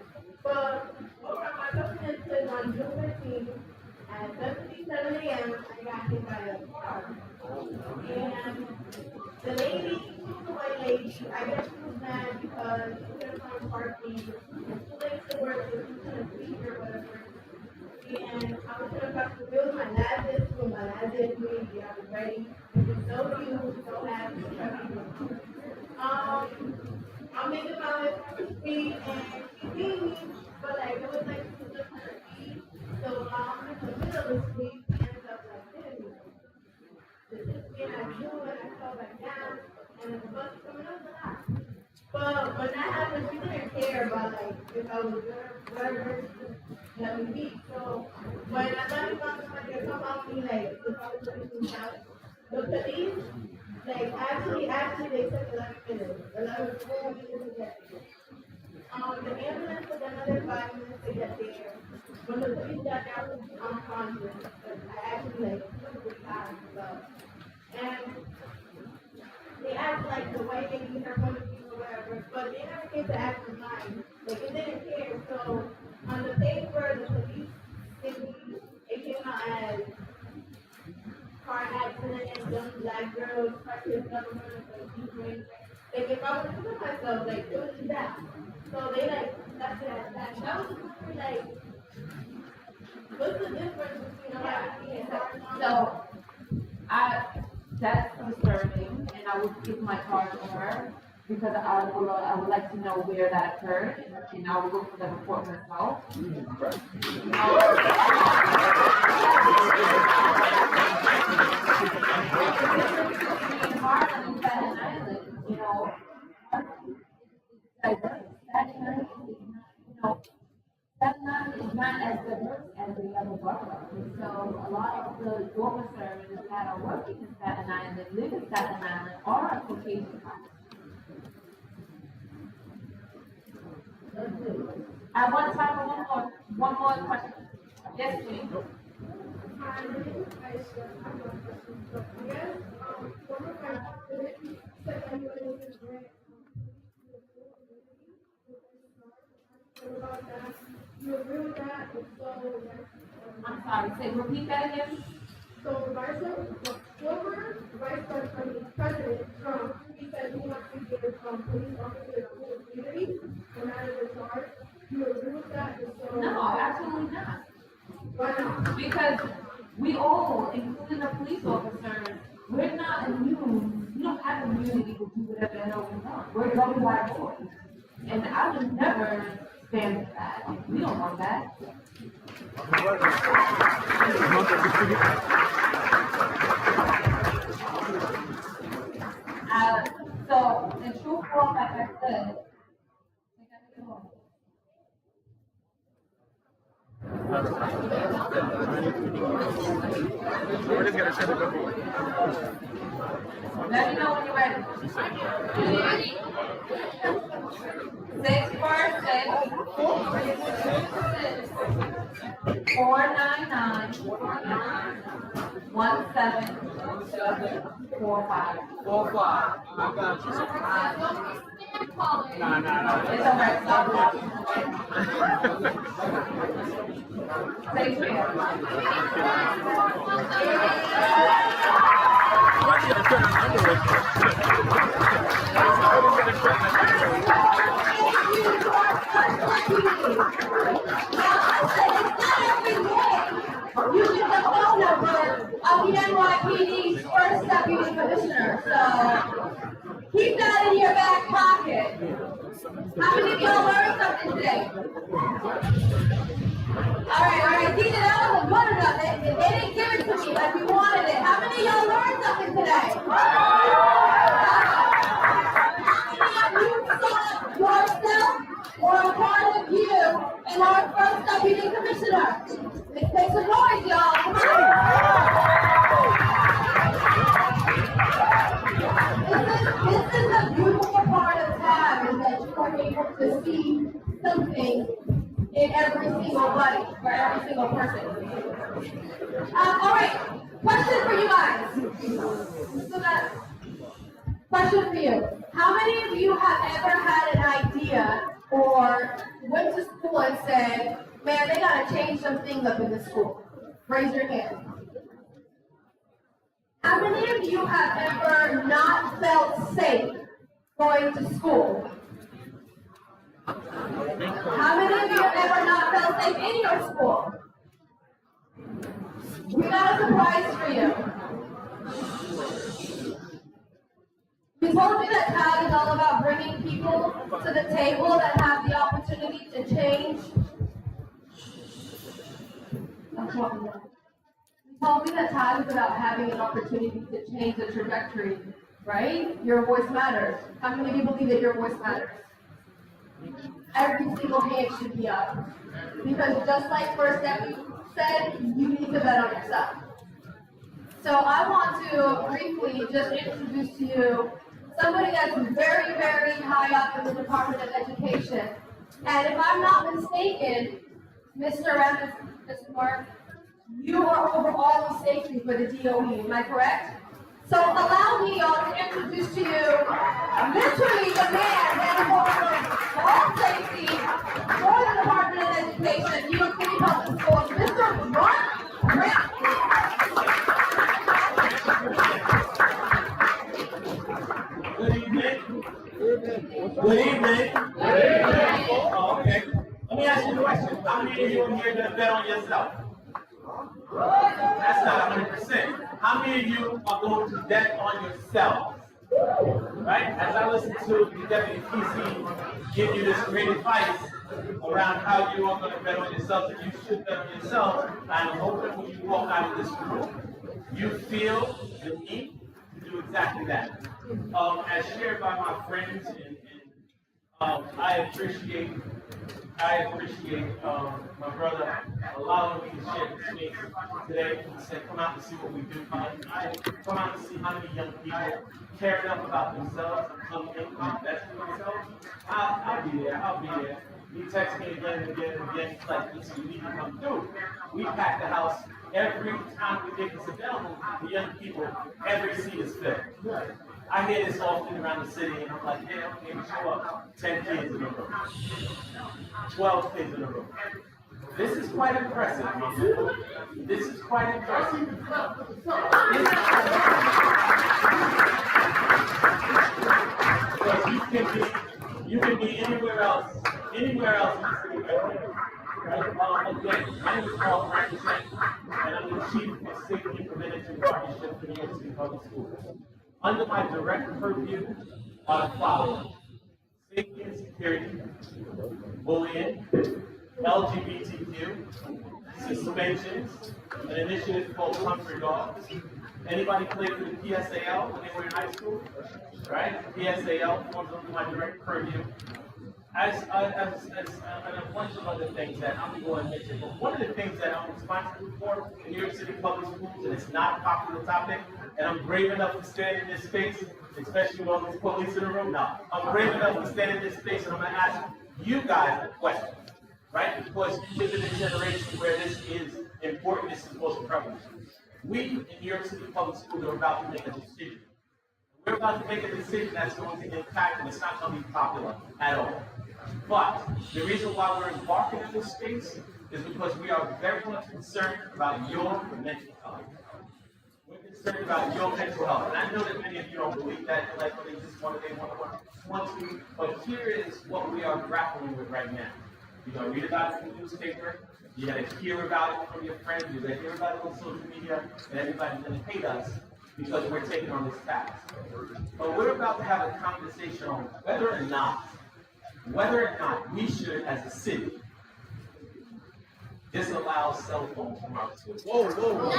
But over my government says on June 15th at 7:37 a.m. I got hit by a car. And the lady, she was a white lady, I guess she was mad because she couldn't find parking. She likes to work, so she couldn't speak or whatever. And I was gonna pass the bill, my last day, so my last day of community, I was ready. It was so huge, so happy. I'm making my way across the street and she beat me, but like it was like she was looking at her feet. So I'm in the middle of the street, she ends up like hitting me. And I flew and I fell back down, and then the bus was coming up a lot. But when that happened, she didn't care about like if I was good, whatever, she just let me beat. So when I thought about somebody to come out me, like if I was doing some shout, the police, like actually they took 11 minutes, 11 full minutes to get there. The ambulance took another 5 minutes to get there. When the police got there, I was unconscious, but I actually like took the time and stuff. And they asked like the white lady her point of view or whatever, but they never came to ask for mine. Like it didn't care. So on the paper, the police thingy, it came out as car accident, young black girl, practice government, like if I was to put myself, like it was just that. So they like left it at that. That was like, what's the difference between NYPD and Harlem? So, that's disturbing, and I would give my card to her because I would like to know where that occurred, and I will look for the report myself. In Harlem and Staten Island, you know, Staten Island is not, Staten Island is not as diverse as the other borough. So a lot of the officers that are working in Staten Island, that live in Staten Island, are Caucasian. I want time for one more question. Yes, please. I have one question. So I guess, one of my students said that he was in the grant. About that, you agree with that? If so, I'm sorry, repeat that again. So former President Trump, he said he wants to give police officers full immunity no matter the charge. Do you agree with that? If so, No, absolutely not. why not? Because we all, including the police officers, we're not immune. We don't have immunity to do whatever the hell we want. We're governed by law. And I would never stand for that. We don't want that. So, in true form, like I said, We're just gonna shut it up. let me know when you're ready. 499-1745. 45. I got you. Nah. It's alright, stop. Take care. Why do you have to turn the number? of the NYPD's first deputy commissioner. So keep that in your back pocket. How many of y'all learned something today? All right. See, that wasn't good enough. They didn't give it to me like we wanted it. How many of y'all learned something today? How many of you saw yourself or a part of you in our first deputy commissioner? Let's make some noise, y'all. Come on. This is the beautiful part of TAG, is that you are able to see something in every single buddy, for every single person. All right, question for you guys. So that question for you. How many of you have ever had an idea or went to school and said, man, they gotta change some things up in the school? Raise your hand. How many of you have ever not felt safe going to school? How many of you have ever not felt safe in your school? We got a surprise for you. We told you that TAG is all about bringing people to the table that have the opportunity to change. I'm talking about. We told you that TAG is about having an opportunity to change the trajectory, right? Your voice matters. How many of you believe that your voice matters? Every single hand should be up. Because just like First Deputy said, you need to bet on yourself. So I want to briefly just introduce to you somebody that's very, very high up in the Department of Education. And if I'm not mistaken, Mr. and Mr. Mark, you are over all the safety for the DOE, am I correct? So allow me, y'all, to introduce to you literally the man that is over all safety for the Department of Education, New York City Public Schools, Mr. Mark Grant. Good evening. Good evening. Oh, okay. Let me ask you a question. How many of you are here to bet on yourself? That's not 100%. How many of you are going to bet on yourselves? Right? As I listen to the Deputy PC give you this great advice around how you are going to bet on yourself, and you should bet on yourself, I'm hoping when you walk out of this room, you feel the need to do exactly that. As shared by my friends, and I appreciate my brother allowing me to share the space today. He said, come out and see what we do. Come out and see how many young people care enough about themselves and come in and invest in themselves. I'll be there. I'll be there. He texts me again and again and again. He's like, listen, you need to come through. We pack the house every time we make this available to young people. Every seat is filled. I hear this often around the city, and I'm like, yeah, okay, show up. 10 kids in a room. 12 kids in a room. This is quite impressive. This is quite impressive. Because you can be anywhere else in the city right? Again, my name is Carl Frankenstein, and I'm the Chief of Safety and Prevention Partnership for New York City Public Schools. Under my direct purview are the following: safety and security, bullying, LGBTQ, suspensions, an initiative called Comfort Dogs. Anybody played for the PSAL when they were in high school? Right? PSAL forms under my direct purview. And a bunch of other things that I'm going to mention. But one of the things that I'm responsible for in New York City Public Schools, and it's not a popular topic, and I'm brave enough to stand in this space, especially with all these police in the room now. I'm brave enough to stand in this space, and I'm going to ask you guys questions, right? Because you live in a generation where this is important, this is most prevalent. We in New York City Public Schools are about to make a decision. We're about to make a decision that's going to impact, and it's not going to be popular at all. But the reason why we're embarking in this space is because we are very much concerned about your mental health. We're concerned about your mental health. And I know that many of you don't believe that, like they just want to, but here is what we are grappling with right now. You're going to read about it in the newspaper, You're going to hear about it from your friends. You're going to hear about it on social media. And everybody's going to hate us because we're taking on this task. But we're about to have a conversation on whether or not we should, as a city, disallow cell phones from our schools. Whoa, whoa, whoa.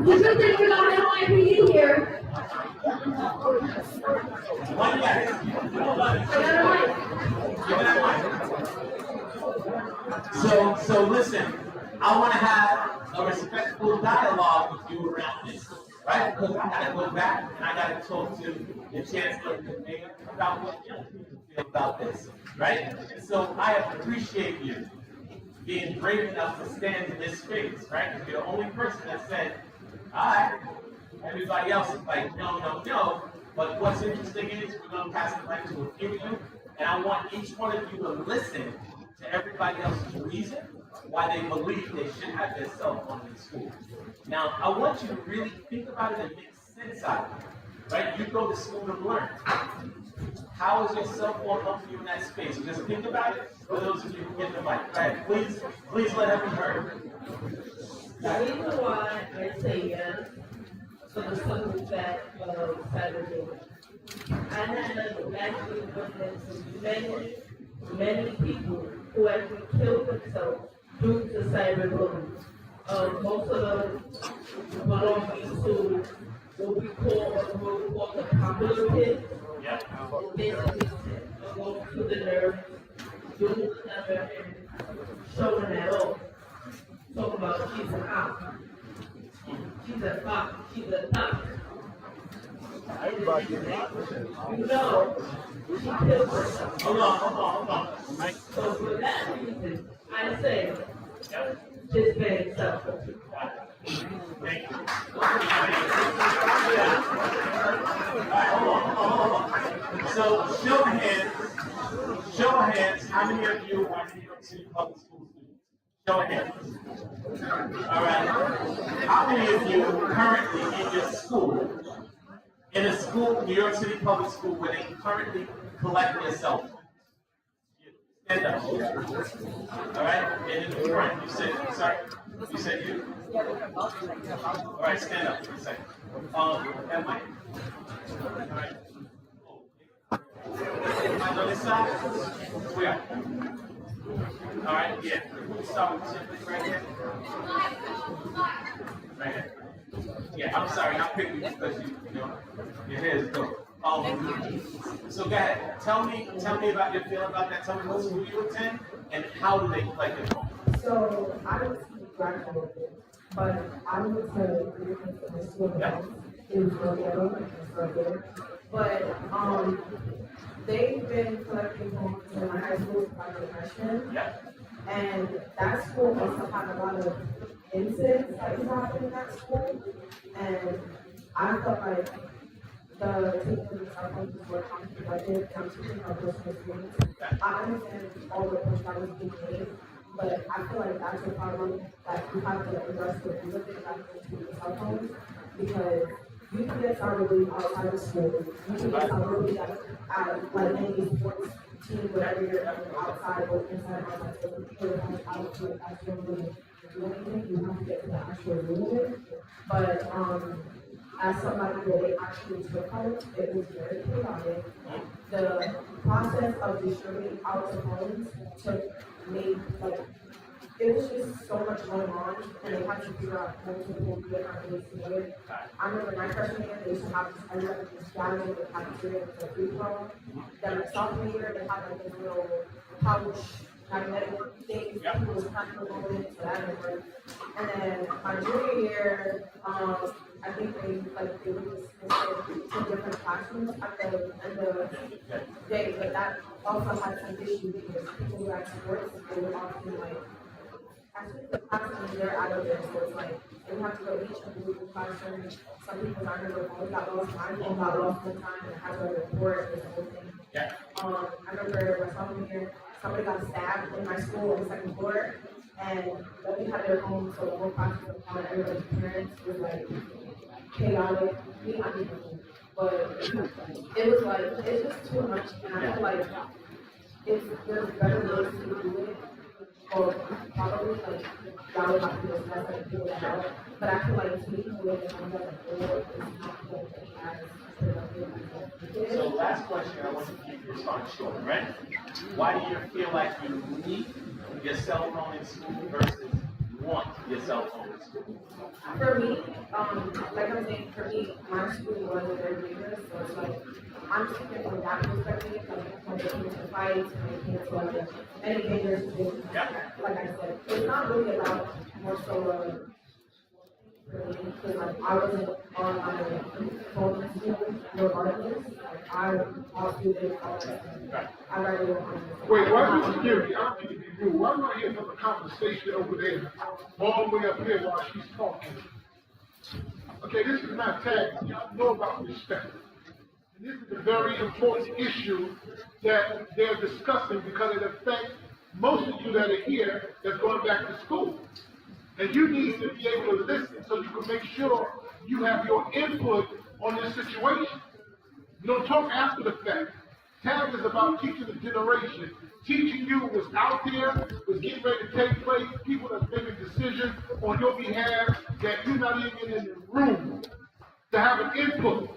You should think about NYPD here. One yes. So listen, I want to have a respectful dialogue with you around this, right? Because I got to go back and I got to talk to the chancellor and the mayor about what young people feel about this, right? And so I appreciate you being brave enough to stand in this space, right? Because you're the only person that said, all right, everybody else is like, no, no, no. But what's interesting is we're going to pass the mic to a few of you, and I want each one of you to listen to everybody else's reason why they believe they should have their cell phone in school. Now, I want you to really think about it and make sense out of it, right? You go to school to learn. How is your cell phone helping you in that space? Just think about it. For those of you who get the mic, right? Please let it be heard. The reason why I say yes for the simple fact of Saturday, I have actually witnessed many people who actually killed themselves due to cyberbullying. Most of them belonging to what we call the popular kids. Basically, go to the nerves, doing whatever, and showing that off. Talk about she's an op. She's a fox. She's a thot. You know, she killed herself. Hold on. So for that reason, I say, this man self-fulfilled. Thank you. Hold on. So, show of hands, how many of you are New York City public school students? Show of hands. All right. How many of you currently in your school, in a school, New York City public school, where they currently collect their cell phones? Stand up. All right. And in the front, you said, sorry, you said you? All right, stand up for a second. That mic. All right. On this side? Where? All right, yeah. We'll start with Tiffany right here. Right here. Yeah, I'm sorry, I'm picking you because your hair is good. So go ahead. Tell me about your feeling about that. Tell me what school you attend and how do they collect your phone? So I don't speak graduate, but I would say the school is good. But they've been collecting phones in my high school private freshman. And that school also had a lot of incidents that was happening in that school. And I felt like the taking of the cell phones was more complicated than teaching our personal experience. I understand all the points that was being made, but I feel like that's a problem that we have to address with looking back into the cell phones, because you can get started really outside of school. You can get started really at like any sports team, whatever you're outside or inside of outside. So if you're out to actually do anything, you have to get to the actual root of it. But as somebody that they actually took out, it was very chaotic. The process of distributing out the phones it was just so much going on, and they had to figure out multiple different ways to do it. I remember my freshman year, they used to have this gathering in the cafeteria with a food club. Then my sophomore year, they had like this little pouch magnetic thing, people was kind of going into that number. And then my junior year, I think they was to different classrooms at the end of the day, but that also had some issues because people who had sports, they would often actually the classrooms they're out of there, so it's like they would have to go each individual classroom. Some people I remember phone got lost, my phone got lost one time and I had to report this whole thing. I remember my sophomore year, somebody got stabbed in my school on the second floor, and nobody had their home, so the whole process of calling everybody's parents was like chaotic. I didn't know. but it was like, it's just too much, and I feel like there's better ways to do it, or probably like, y'all would have to discuss like, do it out, but I feel like taking away the ones that are board is not going to be as productive as So last question, I want to keep your response short, right? Why do you feel like you need your cell phone in school versus want your cell phone in school? For me, like I'm saying, for me, my school wasn't very rigorous, so it's like, I'm speaking from that perspective, like when it came to fights, when it came to any dangerous things, like I said, it's not really about more so because like I wasn't on my phone in school regardless, like I also did all that. I rather work on Wait, why do you give me? I don't think you do. Why am I hearing a conversation over there, all the way up here while she's talking? Okay, this is not T.A.G. Y'all know about respect. And this is a very important issue that they're discussing because it affects most of you that are here that's going back to school. And you need to be able to listen so you can make sure you have your input on this situation. You don't talk after the fact. T.A.G. is about teaching the generation, teaching you what's out there, what's getting ready to take place, people that's making decisions on your behalf that you're not even in the room to have an input.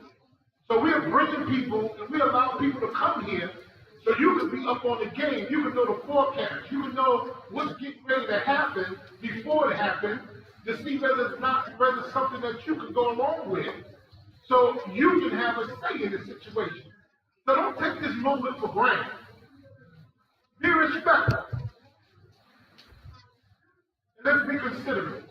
So we are bringing people and we allow people to come here so you can be up on the game. You can know the forecast. You can know what's getting ready to happen before it happens to see whether it's something that you can go along with. So you can have a say in the situation. So don't take this moment for granted. Be respectful. And let's be considerate.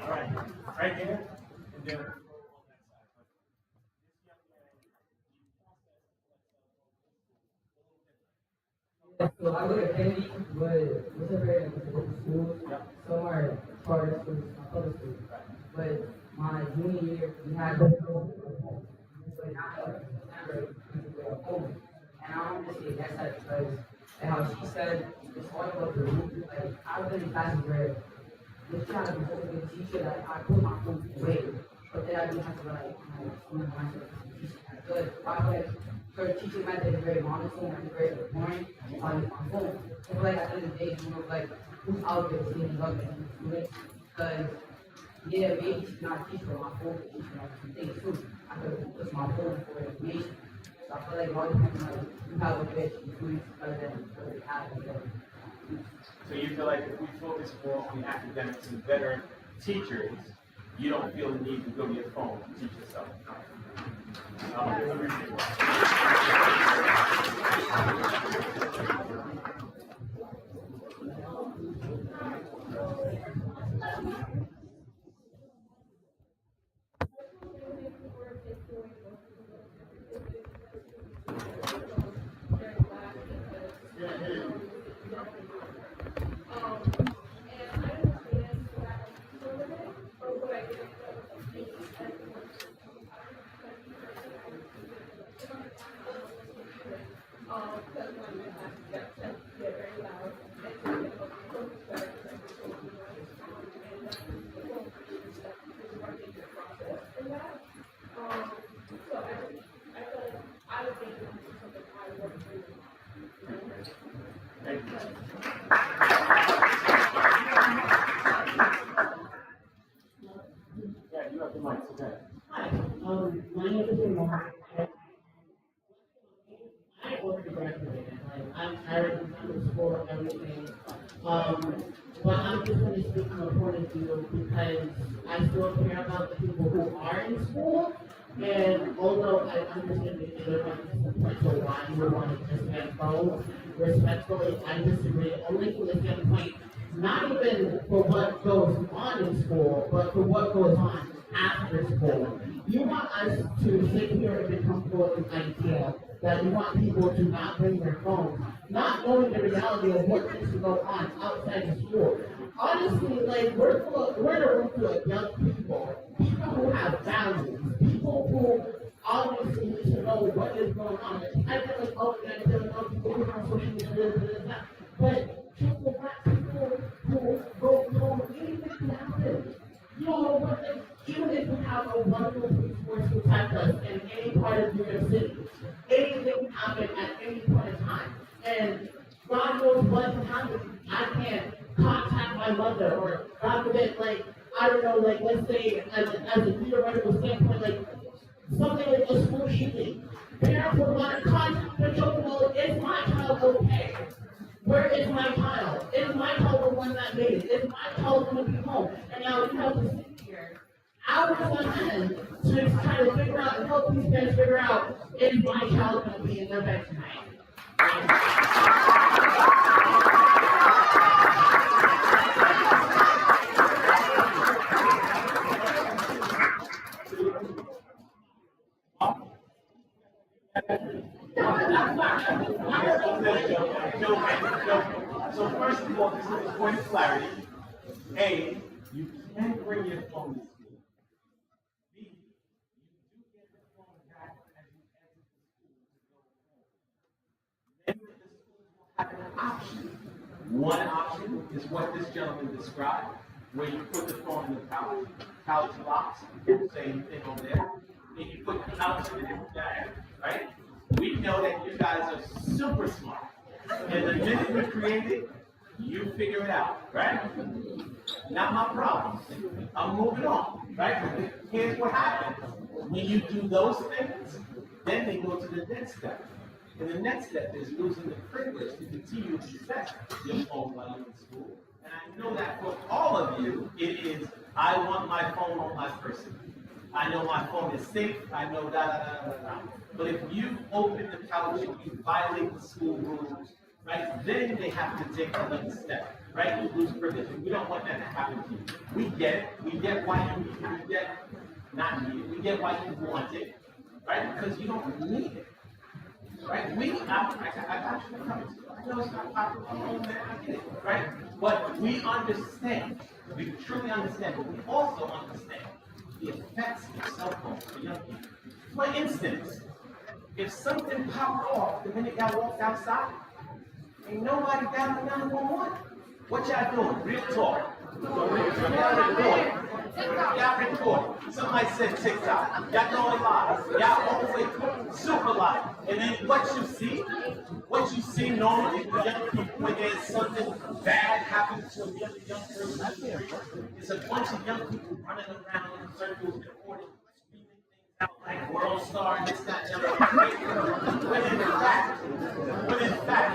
All right, right here, and then. So I go to Kennedy, but it's a very important school. Some are charter schools, some public schools. But my junior year, we had to go home. So now December, we go home. And I want to say that's that because, and how she said, it's all about the root. Like, I've been in classes where this trying to be such a good teacher that I put my phone away. But then I do have to like, school myself to teach good. I feel like her teaching method is very monotone and very boring on phone. I feel like at the end of the day, you know, like, who's out there seeing love and students? Because, yeah, maybe she's not teaching on my phone, but she's on some things too. I could use my phone for information. So I feel like all depends on like, you have a good students other than what they have. So you feel like if we focus more on the academics and better teachers, you don't feel the need to go to your phone to teach yourself. Yeah, you have the mic, okay. Hi, my name is Mohan. I already graduated. Like, I'm tired of school and everything. But I'm just going to speak from a point of view because I still care about the people who are in school. And although I understand that there might be some points where why you would want to just get phones, respectfully, I disagree. Only from the standpoint, not even for what goes on in school, but for what goes on after school. You want us to sit here and become full of the idea that you want people to not bring their phones, not knowing the reality of what needs to go on outside of school. Honestly, like, we're in a room full of young people, people who have values, people who obviously need to know what is going on. I feel like, oh, yeah, there are no people who are on social media, but people, black people who don't know anything happened. have a wonderful police force to protect us in any part of New York City. Anything can happen at any point in time. And God knows what can happen. I can't contact my mother, or God forbid, like, I don't know, like, let's say, as a theoretical standpoint, like, something like a school shooting. Parents would want to contact their children, well, is my child okay? Where is my child? Is my child the one that made it? Is my child going to be home? And now we have to sit here hours on end to try to figure out and help these parents figure out, is my child going to be in their bed tonight? So first of all, just a point of clarity. A, you can bring your phone to school. B, you do get the phone back as you exit the school to go home. Many of the schools will have an option. One option is what this gentleman described, where you put the phone in the couch box, you don't say anything over there, and you put the couch in the bag, right? We know that you guys are super smart. And the minute you create it, you figure it out, right? Not my problem. I'm moving on, right? Here's what happens. When you do those things, then they go to the next step. And the next step is losing the privilege to continue to possess your phone while you're in school. And I know that for all of you, it is, I want my phone on my person. I know my phone is safe. I know da. But if you open the couch and you violate the school rules, right, then they have to take another step, right? You lose privilege. And we don't want that to happen to you. We get it. We get why you need it. We get, not need it. We get why you want it, right? Because you don't need it, right? I got you covered. I know it's not popular. Oh, man, I get it, right? But we understand. We truly understand. But we also understand the effects of cell phones for young people. For instance, if something popped off the minute y'all walked outside, ain't nobody dialing 911. What y'all doing? Real talk. Y'all recording. Somebody said TikTok. Y'all going live. Y'all always super live. And then what you see normally with young people when there's something bad happens to a young person, it's a bunch of young people running around in circles recording, screaming things out like world star and this, that, and the other. But in fact,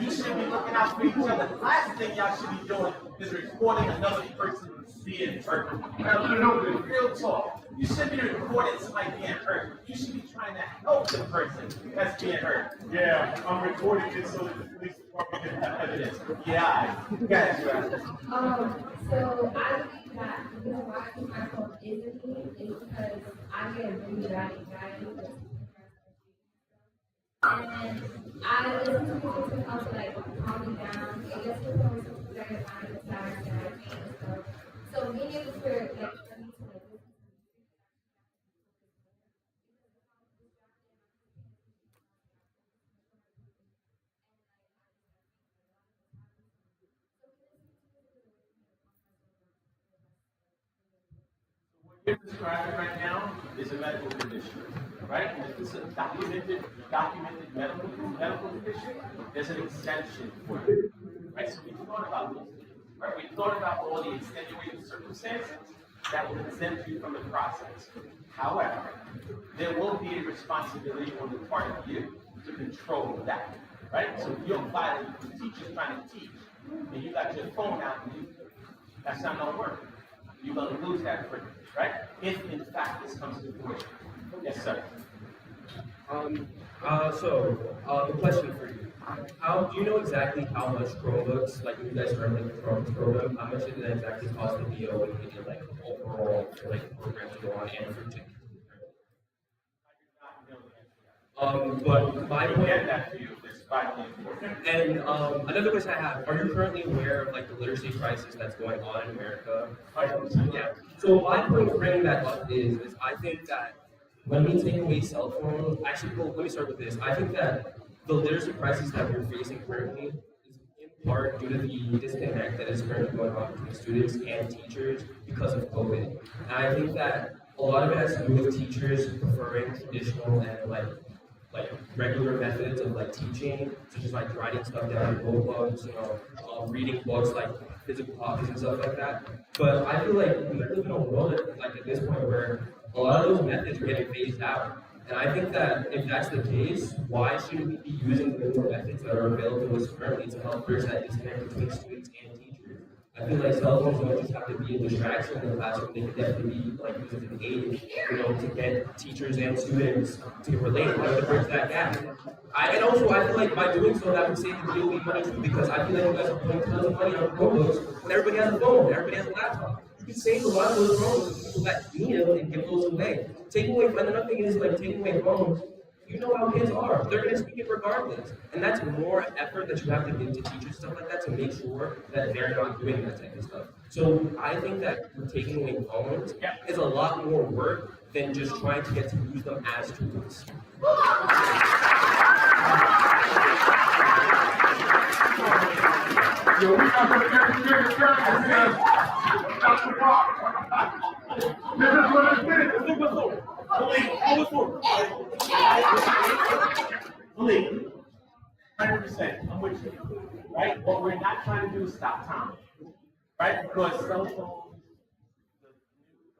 you should be looking out for each other. The last thing y'all should be doing is recording another person being hurt. Real talk. You should be recording somebody being hurt. You should be trying to help the person that's being hurt. Yeah, I'm recording it so that the police department can have evidence. Yeah, guys. So I believe that the reason why I think my phone isn't me is because I get really bad anxiety. And I listen to music to help like calm me down. It gets to the point where I'm kind of sad and I can't and stuff. So being able to like for me to like listen to What you're describing right now is a medical condition, right? And if it's a documented medical condition, there's an exemption for it, right? So we thought about those things, right? We thought about all the extenuating circumstances that will exempt you from the process. However, there will be a responsibility on the part of you to control that, right? So if you're violating, the teacher's trying to teach, and you got your phone out, and that's not gonna work. You're gonna lose that privilege, right? If in fact this comes to fruition. Yes, sir. The question for you. Do you know exactly how much Chromebooks, like you guys are making Chromebooks program, how much did that exactly cost the VO when you did like overall like programs to go on and for tickets? But my point Get that to you. It's vitally important. and another question I have, are you currently aware of like the literacy crisis that's going on in America? Yeah. So my point of bringing that up is I think that when we take away cell phones, actually, well, let me start with this. I think that the literacy crisis that we're facing currently is in part due to the disconnect that is currently going on between students and teachers because of COVID. And I think that a lot of it has to do with teachers preferring traditional and like regular methods of like teaching, such as like writing stuff down in notebooks, reading books like physical copies and stuff like that. But I feel like we live in a world at this point where a lot of those methods are getting phased out. And I think that if that's the case, why shouldn't we be using the newer methods that are available to us currently to help bridge that disconnect between students and teachers? I feel like cell phones don't just have to be a distraction in the classroom, they could definitely be like used as an aid, to get teachers and students to relate, to bridge that gap. And also I feel like by doing so that would save the DOE money too, because I feel like you guys are putting tons of money on Chromebooks when everybody has a phone, everybody has a laptop. You can save a lot of those phones to people that need them and give those away. Taking away, and another thing is like taking away phones. You know how kids are. They're going to speak it regardless. And that's more effort that you have to give to teachers, stuff like that, to make sure that they're not doing that type of stuff. So I think that taking away phones is a lot more work than just trying to get to use them as tools. Yo, we got to get this. Dr. Park. This is what it is. Believe, 100%, I'm with you, right? What we're not trying to do is stop time, right? Because cell phones, the new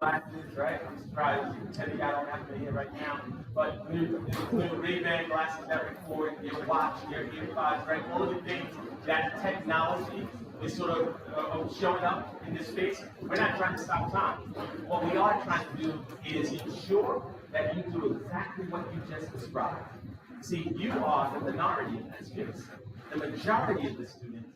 glasses, right? I'm surprised Teddy, I don't have them here right now, but new Ray-Ban glasses that record, your watch, your earpods, right? All of the things that technology is sort of showing up in this space. We're not trying to stop time. What we are trying to do is ensure that you do exactly what you just described. See, you are the minority in that space. The majority of the students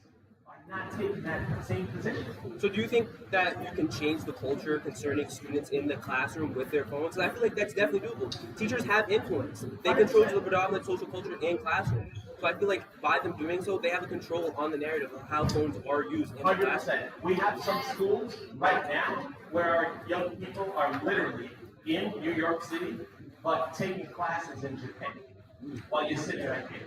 are not taking that same position. So do you think that you can change the culture concerning students in the classroom with their phones? I feel like that's definitely doable. Teachers have influence. They control the predominant social culture in classrooms. So I feel like by them doing so, they have a control on the narrative of how phones are used in the classroom. 100%. We have some schools right now where our young people are literally in New York City, but taking classes in Japan. While you're sitting right here.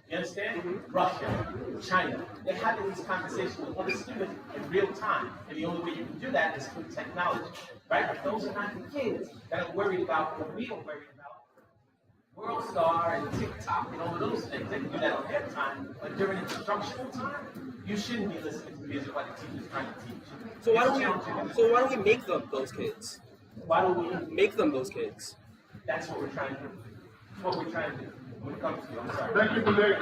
You understand? Russia, China. They're having these conversations with other students in real time. And the only way you can do that is through technology. Right? But those are not the kids that are worried about what we are worried about. World Star and TikTok and all of those things. They can do that on their time. But during instructional time, you shouldn't be listening to music while the teacher's trying to teach. So why don't we make them those kids? Why don't we make them those kids? That's what we're trying to do. That's what we're trying to do. When it comes to you, I'm sorry. Thank you for that.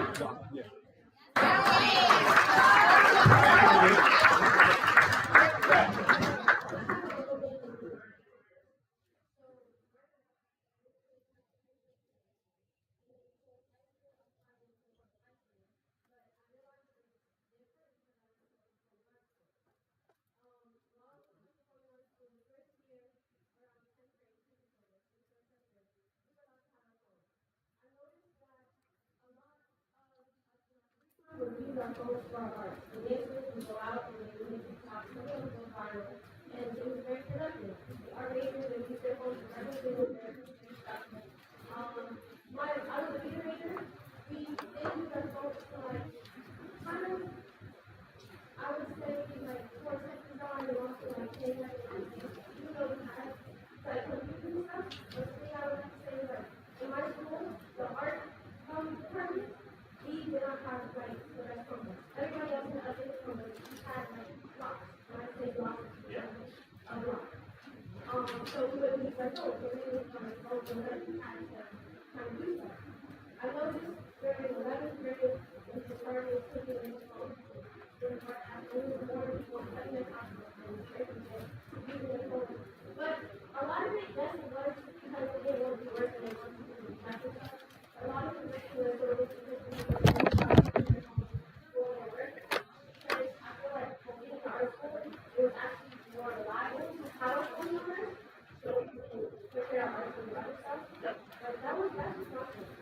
These are folks from the business who go out and they do TikTok, some of them go viral, and it was very productive. Our neighbors and these folks are everything with their stuff. I was a leader, we use our folks to like, kind of, I would say like 4 seconds on and also like 10 seconds, even though we had like computers and stuff, but the thing I would have to say is like, in my school, the art department, we did not have like the best Chromebooks. Everybody else in the other Chromebooks had like blocks. When I say blocks, a block. So we would use our phones, so we would come and phone and learn how to do that. I noticed during 11th grade, when we started taking in the phone, there were more people cutting their hospitals and using the phone. But a lot of it, yes, it was because they didn't want to work and they wanted to do practice. A lot of it was sort of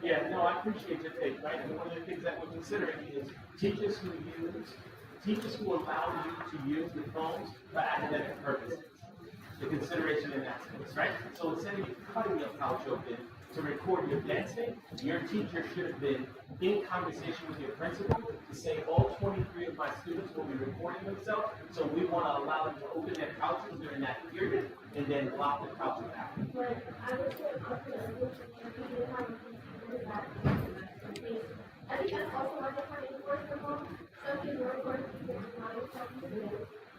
Yeah, no, I appreciate your take, right? And one of the things that we're considering is teachers who allow you to use the phones for academic purposes. The consideration in that space, right? So instead of you cutting your couch open to record your dancing, your teacher should have been in conversation with your principal to say all 23 of my students will be recording themselves, so we want to allow them to open their couches during that period and then lock the couches after. But I would say I think that's also why they're trying to enforce the law. Some people were working not accepting to do,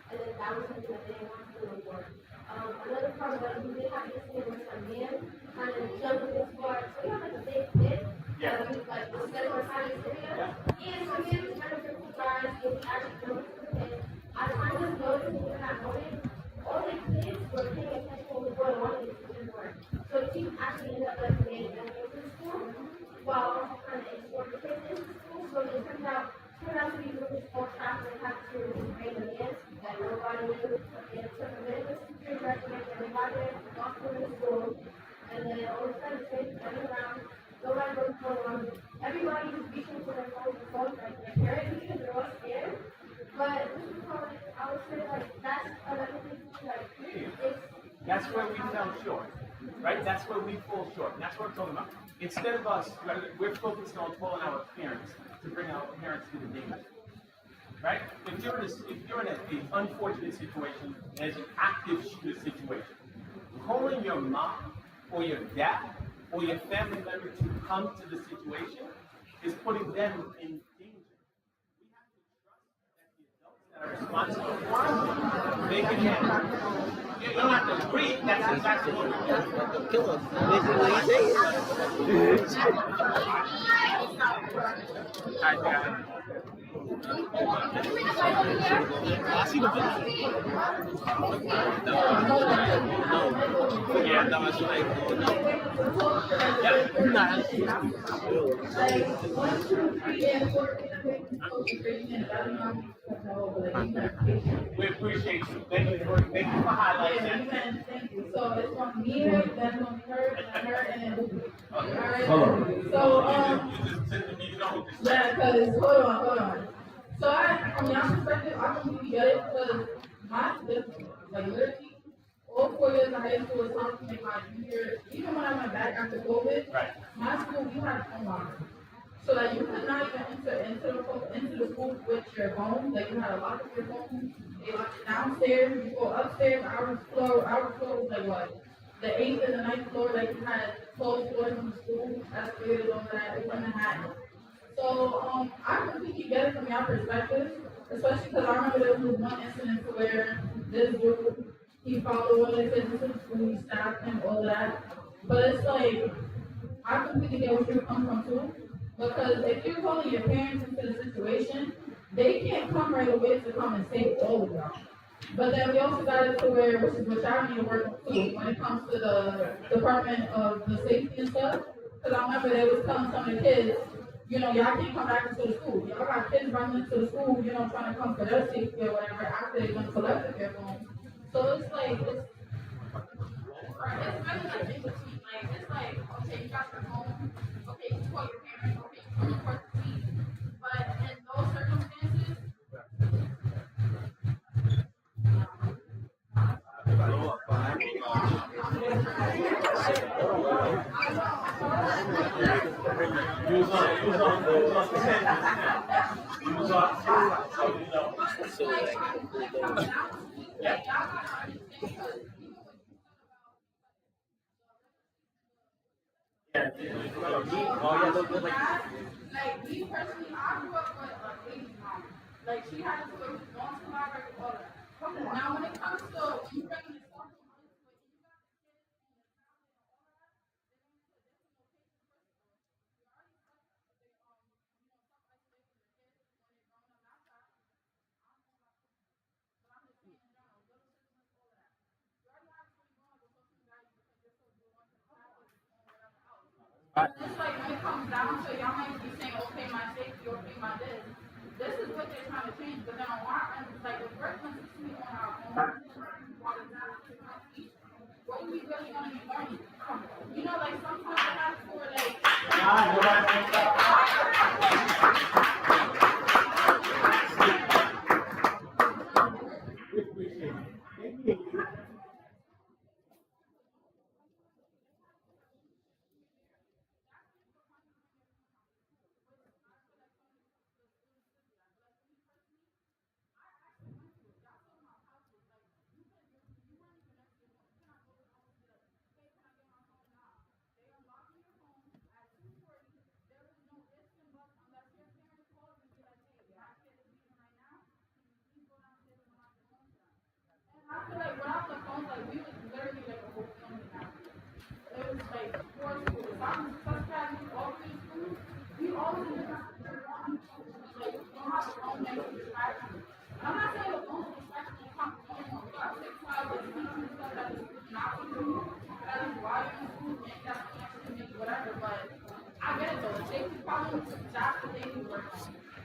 and then that was something that they didn't want to do for. Another problem that we did have this thing was a man kind of jumped with his bar. So we have like a big pit. Yeah. Like the center of science area. And so we have to kind of put the bars and we actually go to the pit. I kind of noticed when we're not going, all the kids were paying attention to what one of the teachers were. So the team actually ended up letting me go to school while also trying to escort the kids into school. So it turned out to be really small traffic and have to remain in the end that nobody knew. And it took a minute to graduate, everybody there, walked through the school, and then all of a sudden, kids running around, nobody was going on. Everybody was reaching for their phones, like their parents, even they're all scared. But this is how I would say, like, that's another thing, like, it's. That's where we fell short, right? That's where we fall short. And that's what I'm talking about. Instead of us, we're focused on calling our parents to bring our parents to the danger. Right? If you're in an unfortunate situation, and it's an active shooter situation, calling your mom or your dad or your family member to come to the situation is putting them in danger. We have to trust that the adults that are responsible, they can handle it. You don't have to agree, that's exactly what it is. Kill us. I see the video. Yeah, that was like, we appreciate you. Thank you for highlighting that. Thank you. So it's from me, then from her, and her, and then alright. Hello. So yeah, because hold on. So from y'all perspective, I completely get it because like literally all 4 years of high school was something like my junior, even when I went back after COVID, right. My school we had phone lines. So that you could not even enter into the school with your phone. Like you had to lock up your phone. They lock it downstairs. You go upstairs. Our floor was like what? The 8th and the 9th floor. Like you had 12 floors in the school. Escalators over that. It wasn't had. So I completely get it from your perspective, especially because I remember there was one incident where this dude he followed one of the kids into the school. He stabbed him. All of that. But it's like I completely get where you're coming from too. Because if you're calling your parents into the situation, they can't come right away to come and save all of y'all. But then we also got it to where, which is what y'all need to work on too, when it comes to the Department of the Safety and stuff. Because I remember they was telling some of the kids, you know, y'all can't come back into the school. Y'all got kids running into the school, you know, trying to come for their safety or whatever after they went collected their phones. So it's like, it's really like in between. Like, it's like, okay, you got your phone, okay, you call your parents, okay, you come report the police. But in those circumstances, like me personally, I grew up with a baby mom. Like she had to go to my record order. Now when it comes to you bringing this stuff to my it's like when it comes down to y'all might be saying, okay, my safety, okay, my this. This is what they're trying to change, but then on our end, it's like if we're consistently on our own, what are we really going to be learning? You know, like sometimes I have to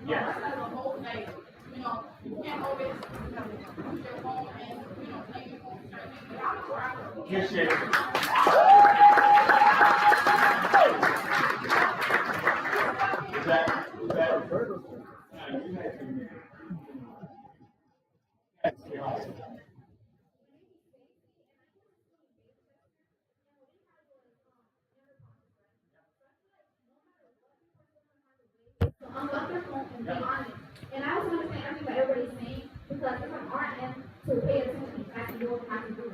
Yes. As a whole, like, you can't always, use your phone and, take your phone, start thinking out or out. Appreciate it. Is that? You had to. Unlock your phone and be on it. And I also understand everything that everybody's saying because it's on our end to pay attention to class and do what we have to do.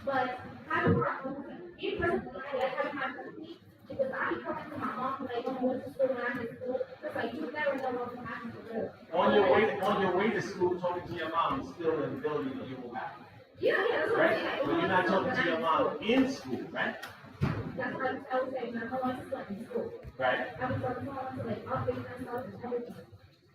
But having our own, me personally, I like having my own feet because I be talking to my mom when I don't go to school when I'm in school. It's like you never know what's happening for real. On your way to school, talking to your mom is still an ability that you will have. Yeah, that's what I'm Right? saying. But you're not talking to your mom in school, right? That's what I would say. My mom is like in school. Right. I was talking to my mom to like update myself and everything.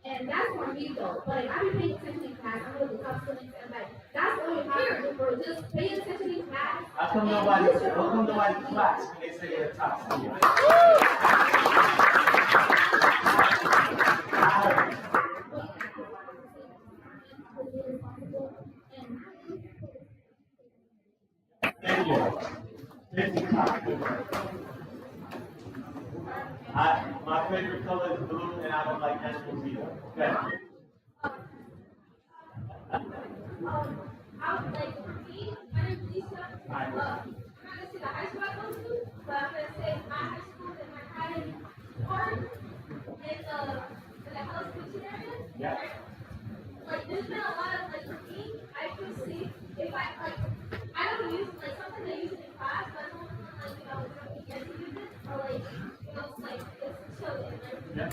And that's for me though. But like I be paying attention in class. I'm gonna tough students and like that's all you have to do for just pay attention in class. How come nobody claps when they say they're a top student? Thank you. My favorite color is blue, and I don't like animals either. Okay. I would like for me, my name is Lisa. I'm not gonna say the high school I go to, but I'm gonna say my high school is my Highland Park in the Hellas Kitchen area. Yeah. Right? Like there's been a lot of like for me, I feel safe if I don't use like something they use in class, but I don't like it's okay to use it or like it's like it's chill and everything. Yeah.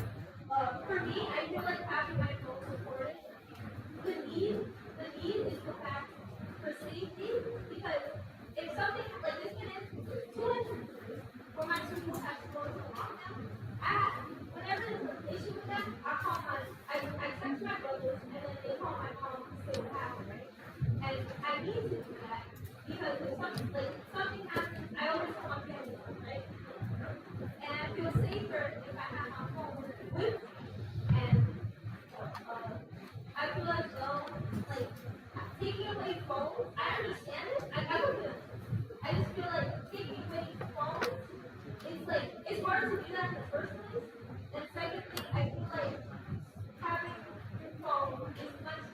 For me, I feel like having my phone supported. The need is the fact for safety because if something like this can instance, 2 instances where my students have to go to lockdown, whenever there's an issue with that, I text my brothers and then they call my mom to say what happened, right? And I need to do that because if something happens, I always tell my family, right? And I feel safer if I have my phone with me. And I feel like taking away phones, I understand it. I would do it. I just feel like taking away phones is like it's hard to do that in the first place. And secondly, I feel like having your phone is much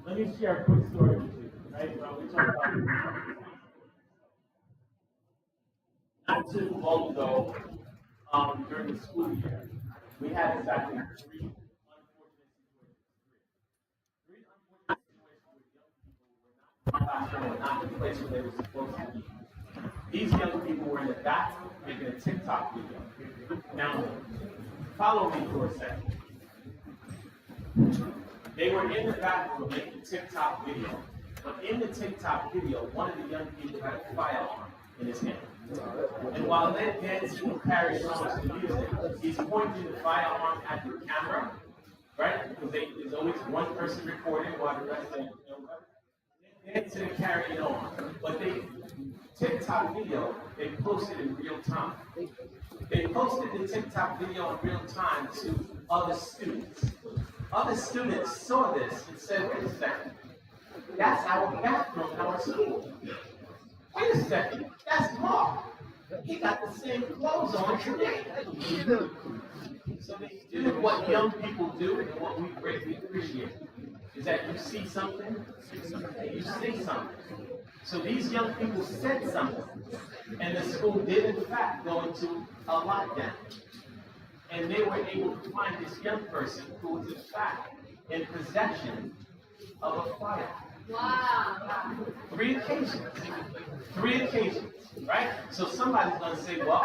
Let me share a quick story with you, right? We talk about not too long ago, during the school year, we had exactly three unfortunate situations where young people were not in the place where they were supposed to be. These young people were in the bathroom making a TikTok video. Now, follow me for a second. They were in the bathroom making a TikTok video, but in the TikTok video, one of the young people had a firearm in his hand. And while that dancing carries on to the music, he's pointing the firearm at the camera, right? Because there's always one person recording while the rest of dancing and carrying on. But they TikTok video, they posted in real time. They posted the TikTok video in real time to other students. Other students saw this and said, wait a second, that's our bathroom in our school. Wait a second, that's Mark. He got the same clothes on today. So they do what young people do and what we greatly appreciate. Is that you see something, you say something. So these young people said something. And the school did in fact go into a lockdown. And they were able to find this young person who was in fact in possession of a firearm. Wow. Three occasions. Three occasions, right? So somebody's gonna say, well,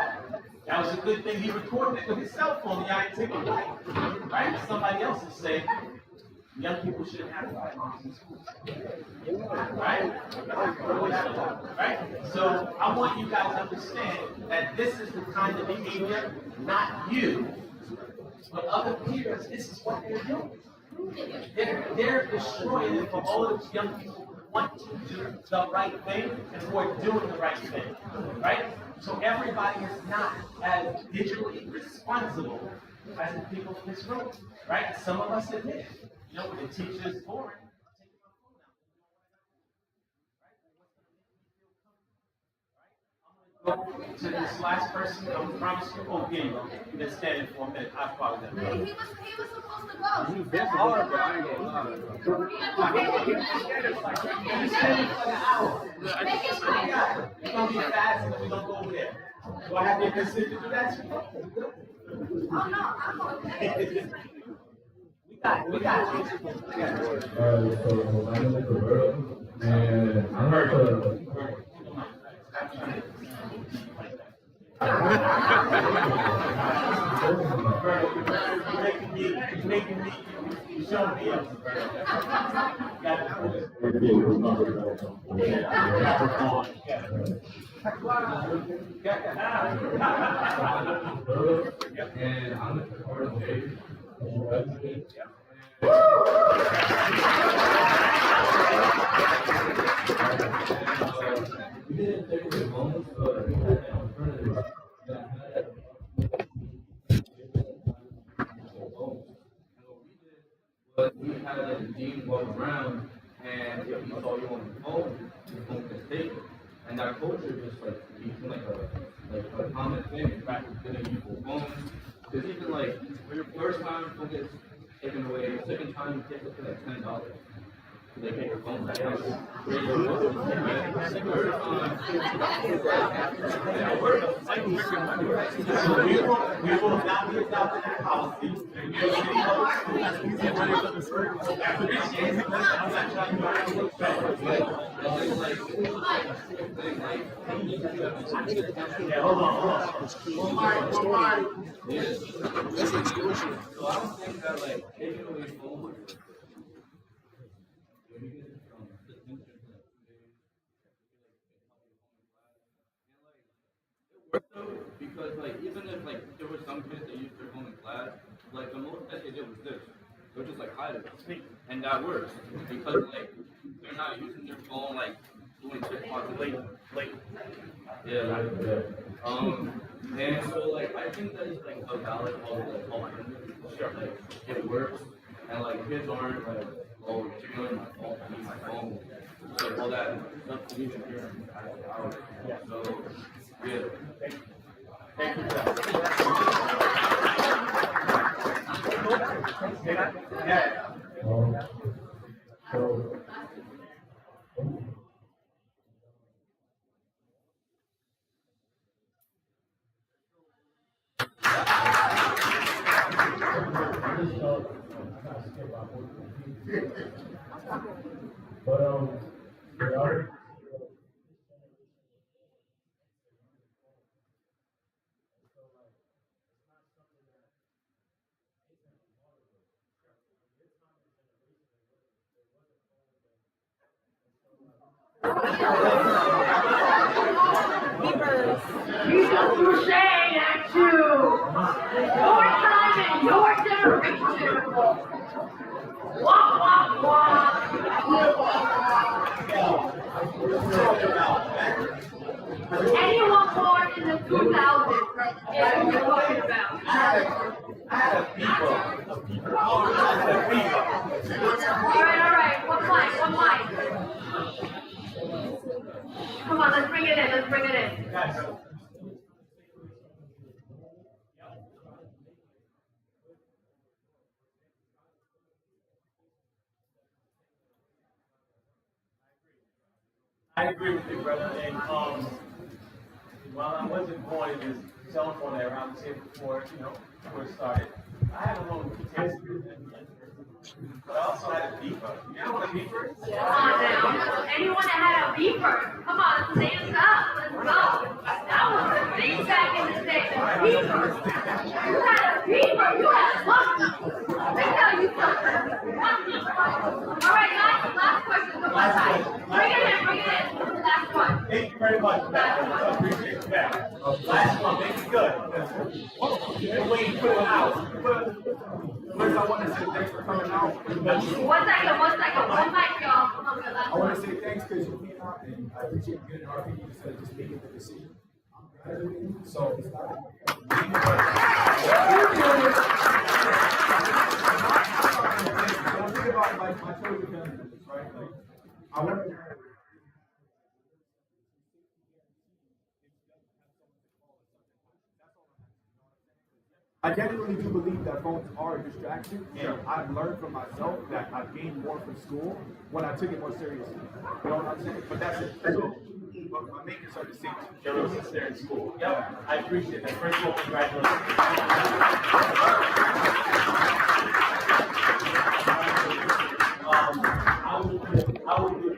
that was a good thing he recorded it with his cell phone. Y'all didn't take a bite, right? Somebody else will say, young people shouldn't have firearms in schools, right? Right? So I want you guys to understand that this is the kind of behavior, not you, but other peers. This is what they're doing. They're destroying it for all of those young people who want to do the right thing and who are doing the right thing, right? So everybody is not as digitally responsible as the people in this room, right? Some of us admit it. You know, when the teacher is boring, to this last person, I promise you. Oh, yeah, you go. You've been standing for a minute. I apologize. He was supposed to go. He's been hard, but I ain't gonna lie. He's standing for like an hour. It's gonna be fast, and then we're gonna go over there. Do I have your consent to do that? Oh, no, I'm okay. We got you. So my name is Roberto, and I'm like You're making me, you showing me up. and I'm the part of the we didn't take the moments, but we had an alternative that had but we had a dean walk around, and if he saw you on the phone, your phone gets taken. And that culture just became like a common thing. Back to getting people phones. Because even like for your first time, phone gets taken away. The second time, you get to like $10. They take your phone back. We will not be adopting that policy. Hold on. That's exclusion. So I don't think that like taking away phones. Because like even if like there were some kids that used their phone in class, like the most that they did was this. They're just like hide it. And that works. Because like they're not using their phone like doing TikTok late. Yeah, and so like I think that is like a valid alternative. Sure. Like it works. And like kids aren't like, oh, you're stealing my phone, I need my phone. So all that stuff to even hear out. So yeah. Thank you. Yeah. But He's a crusade at you. Your time and your generation. Wah, wah, wah. Anyone born in the 2000s is what you're talking about. I had a people. All right. One mic. Come on, let's bring it in. I agree with you, brother. And while I wasn't born in this telephone era, I was here before it started. I had a long test. But I also had a beeper. You know what a beeper is? Come on now. Anyone that had a beeper, come on, stand up. Let's go. That was the thing back in the day, the beeper. You had a beeper. You had luck. Let me tell you something. All right, guys, last question from my side. Bring it in. Last one. Thank you very much, man. I appreciate that. Last one, make it good. You're waiting for an hour. First, I want to say thanks for coming out. One second. One mic, y'all. I want to say thanks because you came out, and I appreciate you getting our opinion instead of just making the decision. So it's not. Think about like my children, right? Like I want to. I genuinely do believe that phones are a distraction, and I've learned from myself that I've gained more from school when I took it more seriously. You know what I'm saying? But that's it. That's all. But my main concern is safety. Your little sister in school. Yep, I appreciate that. First of all, congratulations. I would do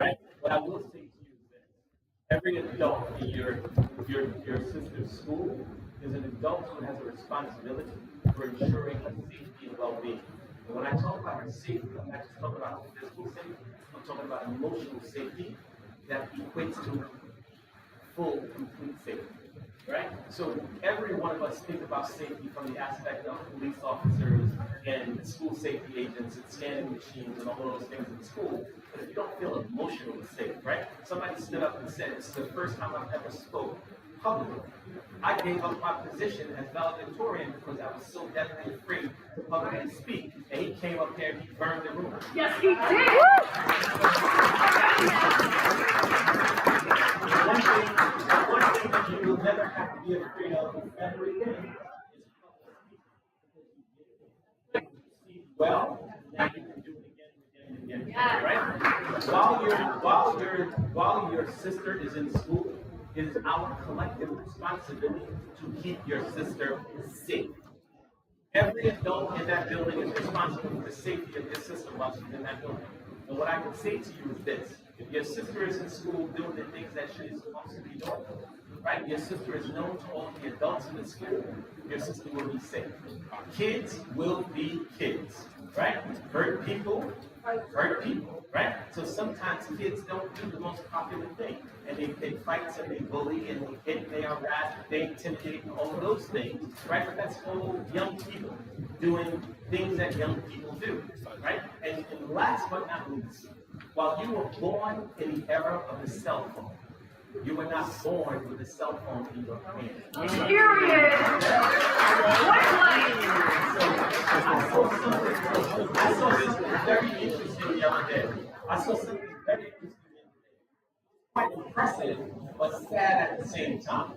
right? What I will say to you is this. Every adult in your sister's school is an adult who has a responsibility for ensuring her safety and well-being. And when I talk about her safety, I'm not just talking about physical safety, I'm talking about emotional safety that equates to full, complete safety. Right? So every one of us think about safety from the aspect of police officers and school safety agents and scanning machines and all those things in school. But if you don't feel emotionally safe, right? Somebody stood up and said, this is the first time I've ever spoke publicly. I gave up my position as valedictorian because I was so deathly afraid to publicly speak. And he came up there and he burned the room. Yes, he did. One thing that you will never have to be afraid of ever again is well, now you can do it again and again, right? While your sister is in school, it is our collective responsibility to keep your sister safe. Every adult in that building is responsible for the safety of your sister while she's in that building. And what I can say to you is this: if your sister is in school doing the things that she is supposed to be doing, right? Your sister is known to all the adults in the school. Your sister will be safe. Kids will be kids, right? Hurt people, right? So sometimes kids don't do the most popular thing, and they pick fights and they bully and they hit, they harass, they intimidate, and all of those things, right? But that's all young people doing things that young people do, right? And last but not least, while you were born in the era of the cell phone, you were not born with a cell phone in your hand. Period. I saw something very interesting the other day. Quite impressive, but sad at the same time.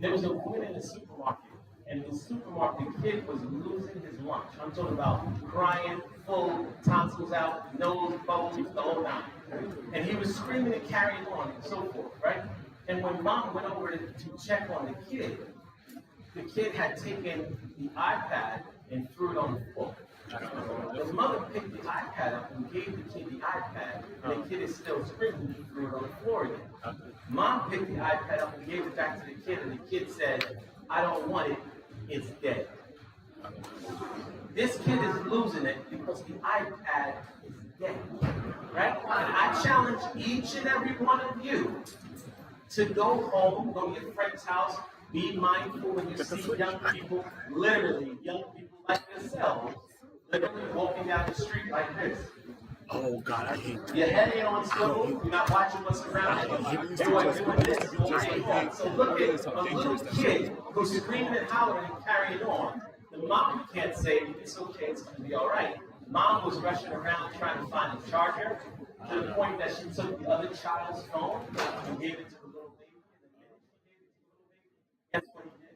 There was a woman in the supermarket, and the supermarket kid was losing his lunch. I'm talking about crying, full, tonsils out, nose, bubbles, the whole nine. And he was screaming and carrying on and so forth, right? And when mom went over to check on the kid had taken the iPad and threw it on the floor. The mother picked the iPad up and gave the kid the iPad, and the kid is still screaming, he threw it on the floor again. Mom picked the iPad up and gave it back to the kid, and the kid said, I don't want it, it's dead. This kid is losing it because the iPad is dead, right? And I challenge each and every one of you to go home, go to your friend's house, be mindful when you see young people, literally young people like yourselves, literally walking down the street like this. Oh God, I hate that. Your head ain't on swivel, you're not watching what's around you, you are doing this, you are so look at a little kid who's screaming and hollering and carrying on. The mom can't say, it's okay, it's going to be all right. Mom was rushing around trying to find a charger to the point that she took the other child's phone and gave it to the little baby. And the minute she gave it to the little baby,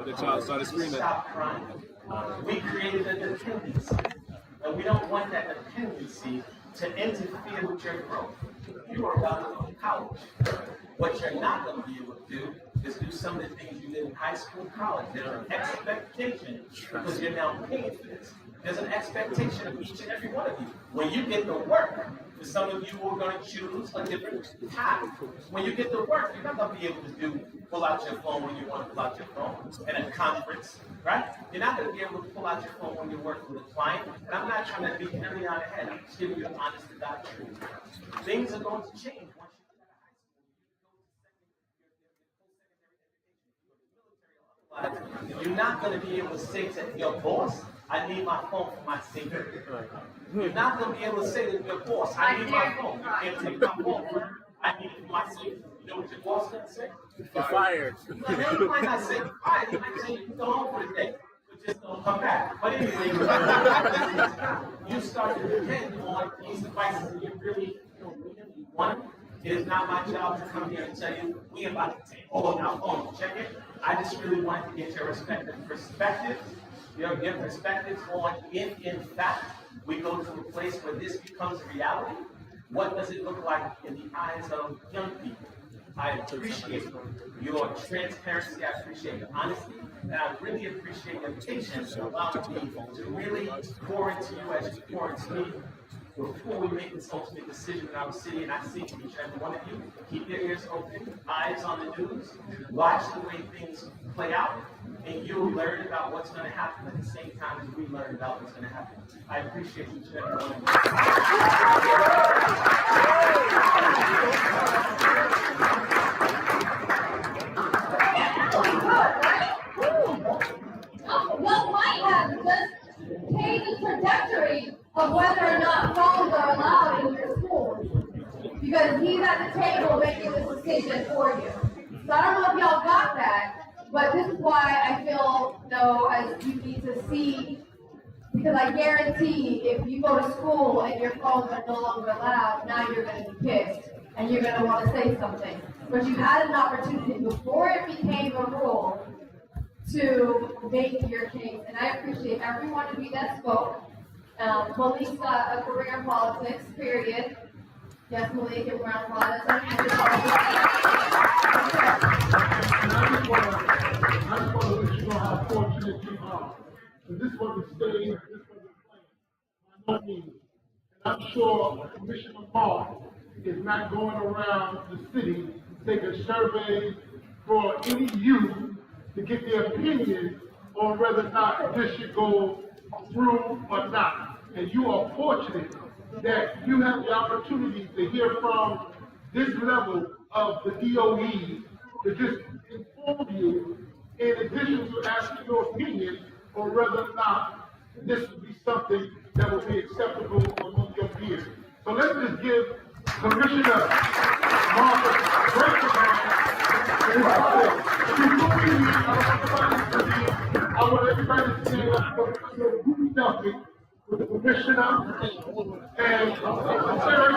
guess what he did? The child started screaming. He stopped crying. We created a dependency. And we don't want that dependency to interfere with your growth. You are about to go to college. What you're not going to be able to do is do some of the things you did in high school, college. There's an expectation because you're now paying for this. There's an expectation of each and every one of you. When you get to work, for some of you who are going to choose a different path, when you get to work, you're not going to be able to pull out your phone when you want to pull out your phone in a conference, right? You're not going to be able to pull out your phone when you're working with a client. And I'm not trying to beat everything on the head. I'm just giving you an honest to God truth. Things are going to change once you get out of high school. You're not going to be able to say to your boss, I need my phone for my safety. You're not going to be able to say to your boss, I need my phone. You can't take my phone. I need it for my safety. You know what your boss is going to say? You're fired. You might not say you're fired. You might say you can go home for the day. But just don't come back. But anyway, you start to depend on these devices that you really want. It is not my job to come here and tell you, we about to take all of our phones. Check it. I just really wanted to get your respective perspectives. Your perspectives on if, in fact, we go to a place where this becomes reality, what does it look like in the eyes of young people? I appreciate your transparency, I appreciate your honesty, and I really appreciate your patience to allow me to really pour into you as you pour into me. Before we make this ultimate decision in our city, and I see each and every one of you, keep your ears open, eyes on the news, watch the way things play out, and you'll learn about what's going to happen at the same time as we learn about what's going to happen. I appreciate each and every one of What might have just changed the trajectory of whether or not phones are allowed in your school. Because he's at the table making this decision for you. So I don't know if y'all got that, but this is why I feel, though, as you need to see, because I guarantee if you go to school and your phones are no longer allowed, now you're going to be pissed and you're going to want to say something. But you had an opportunity before it became a rule to make your case. And I appreciate every one of you that spoke. Malik's got a career in politics, period. Yes, Malik is around politics. I just want to let you know how fortunate you are. This was a stage, this was a plan. By no means. And I'm sure Commissioner Mark is not going around the city taking surveys for any youth to get their opinion on whether or not this should go through or not. And you are fortunate that you have the opportunity to hear from this level of the DOE to just inform you in addition to asking your opinion on whether or not this would be something that would be acceptable among your peers. So let's just give Commissioner Martha a great I want everybody to stand up for who nothing with the commissioner and Sarah.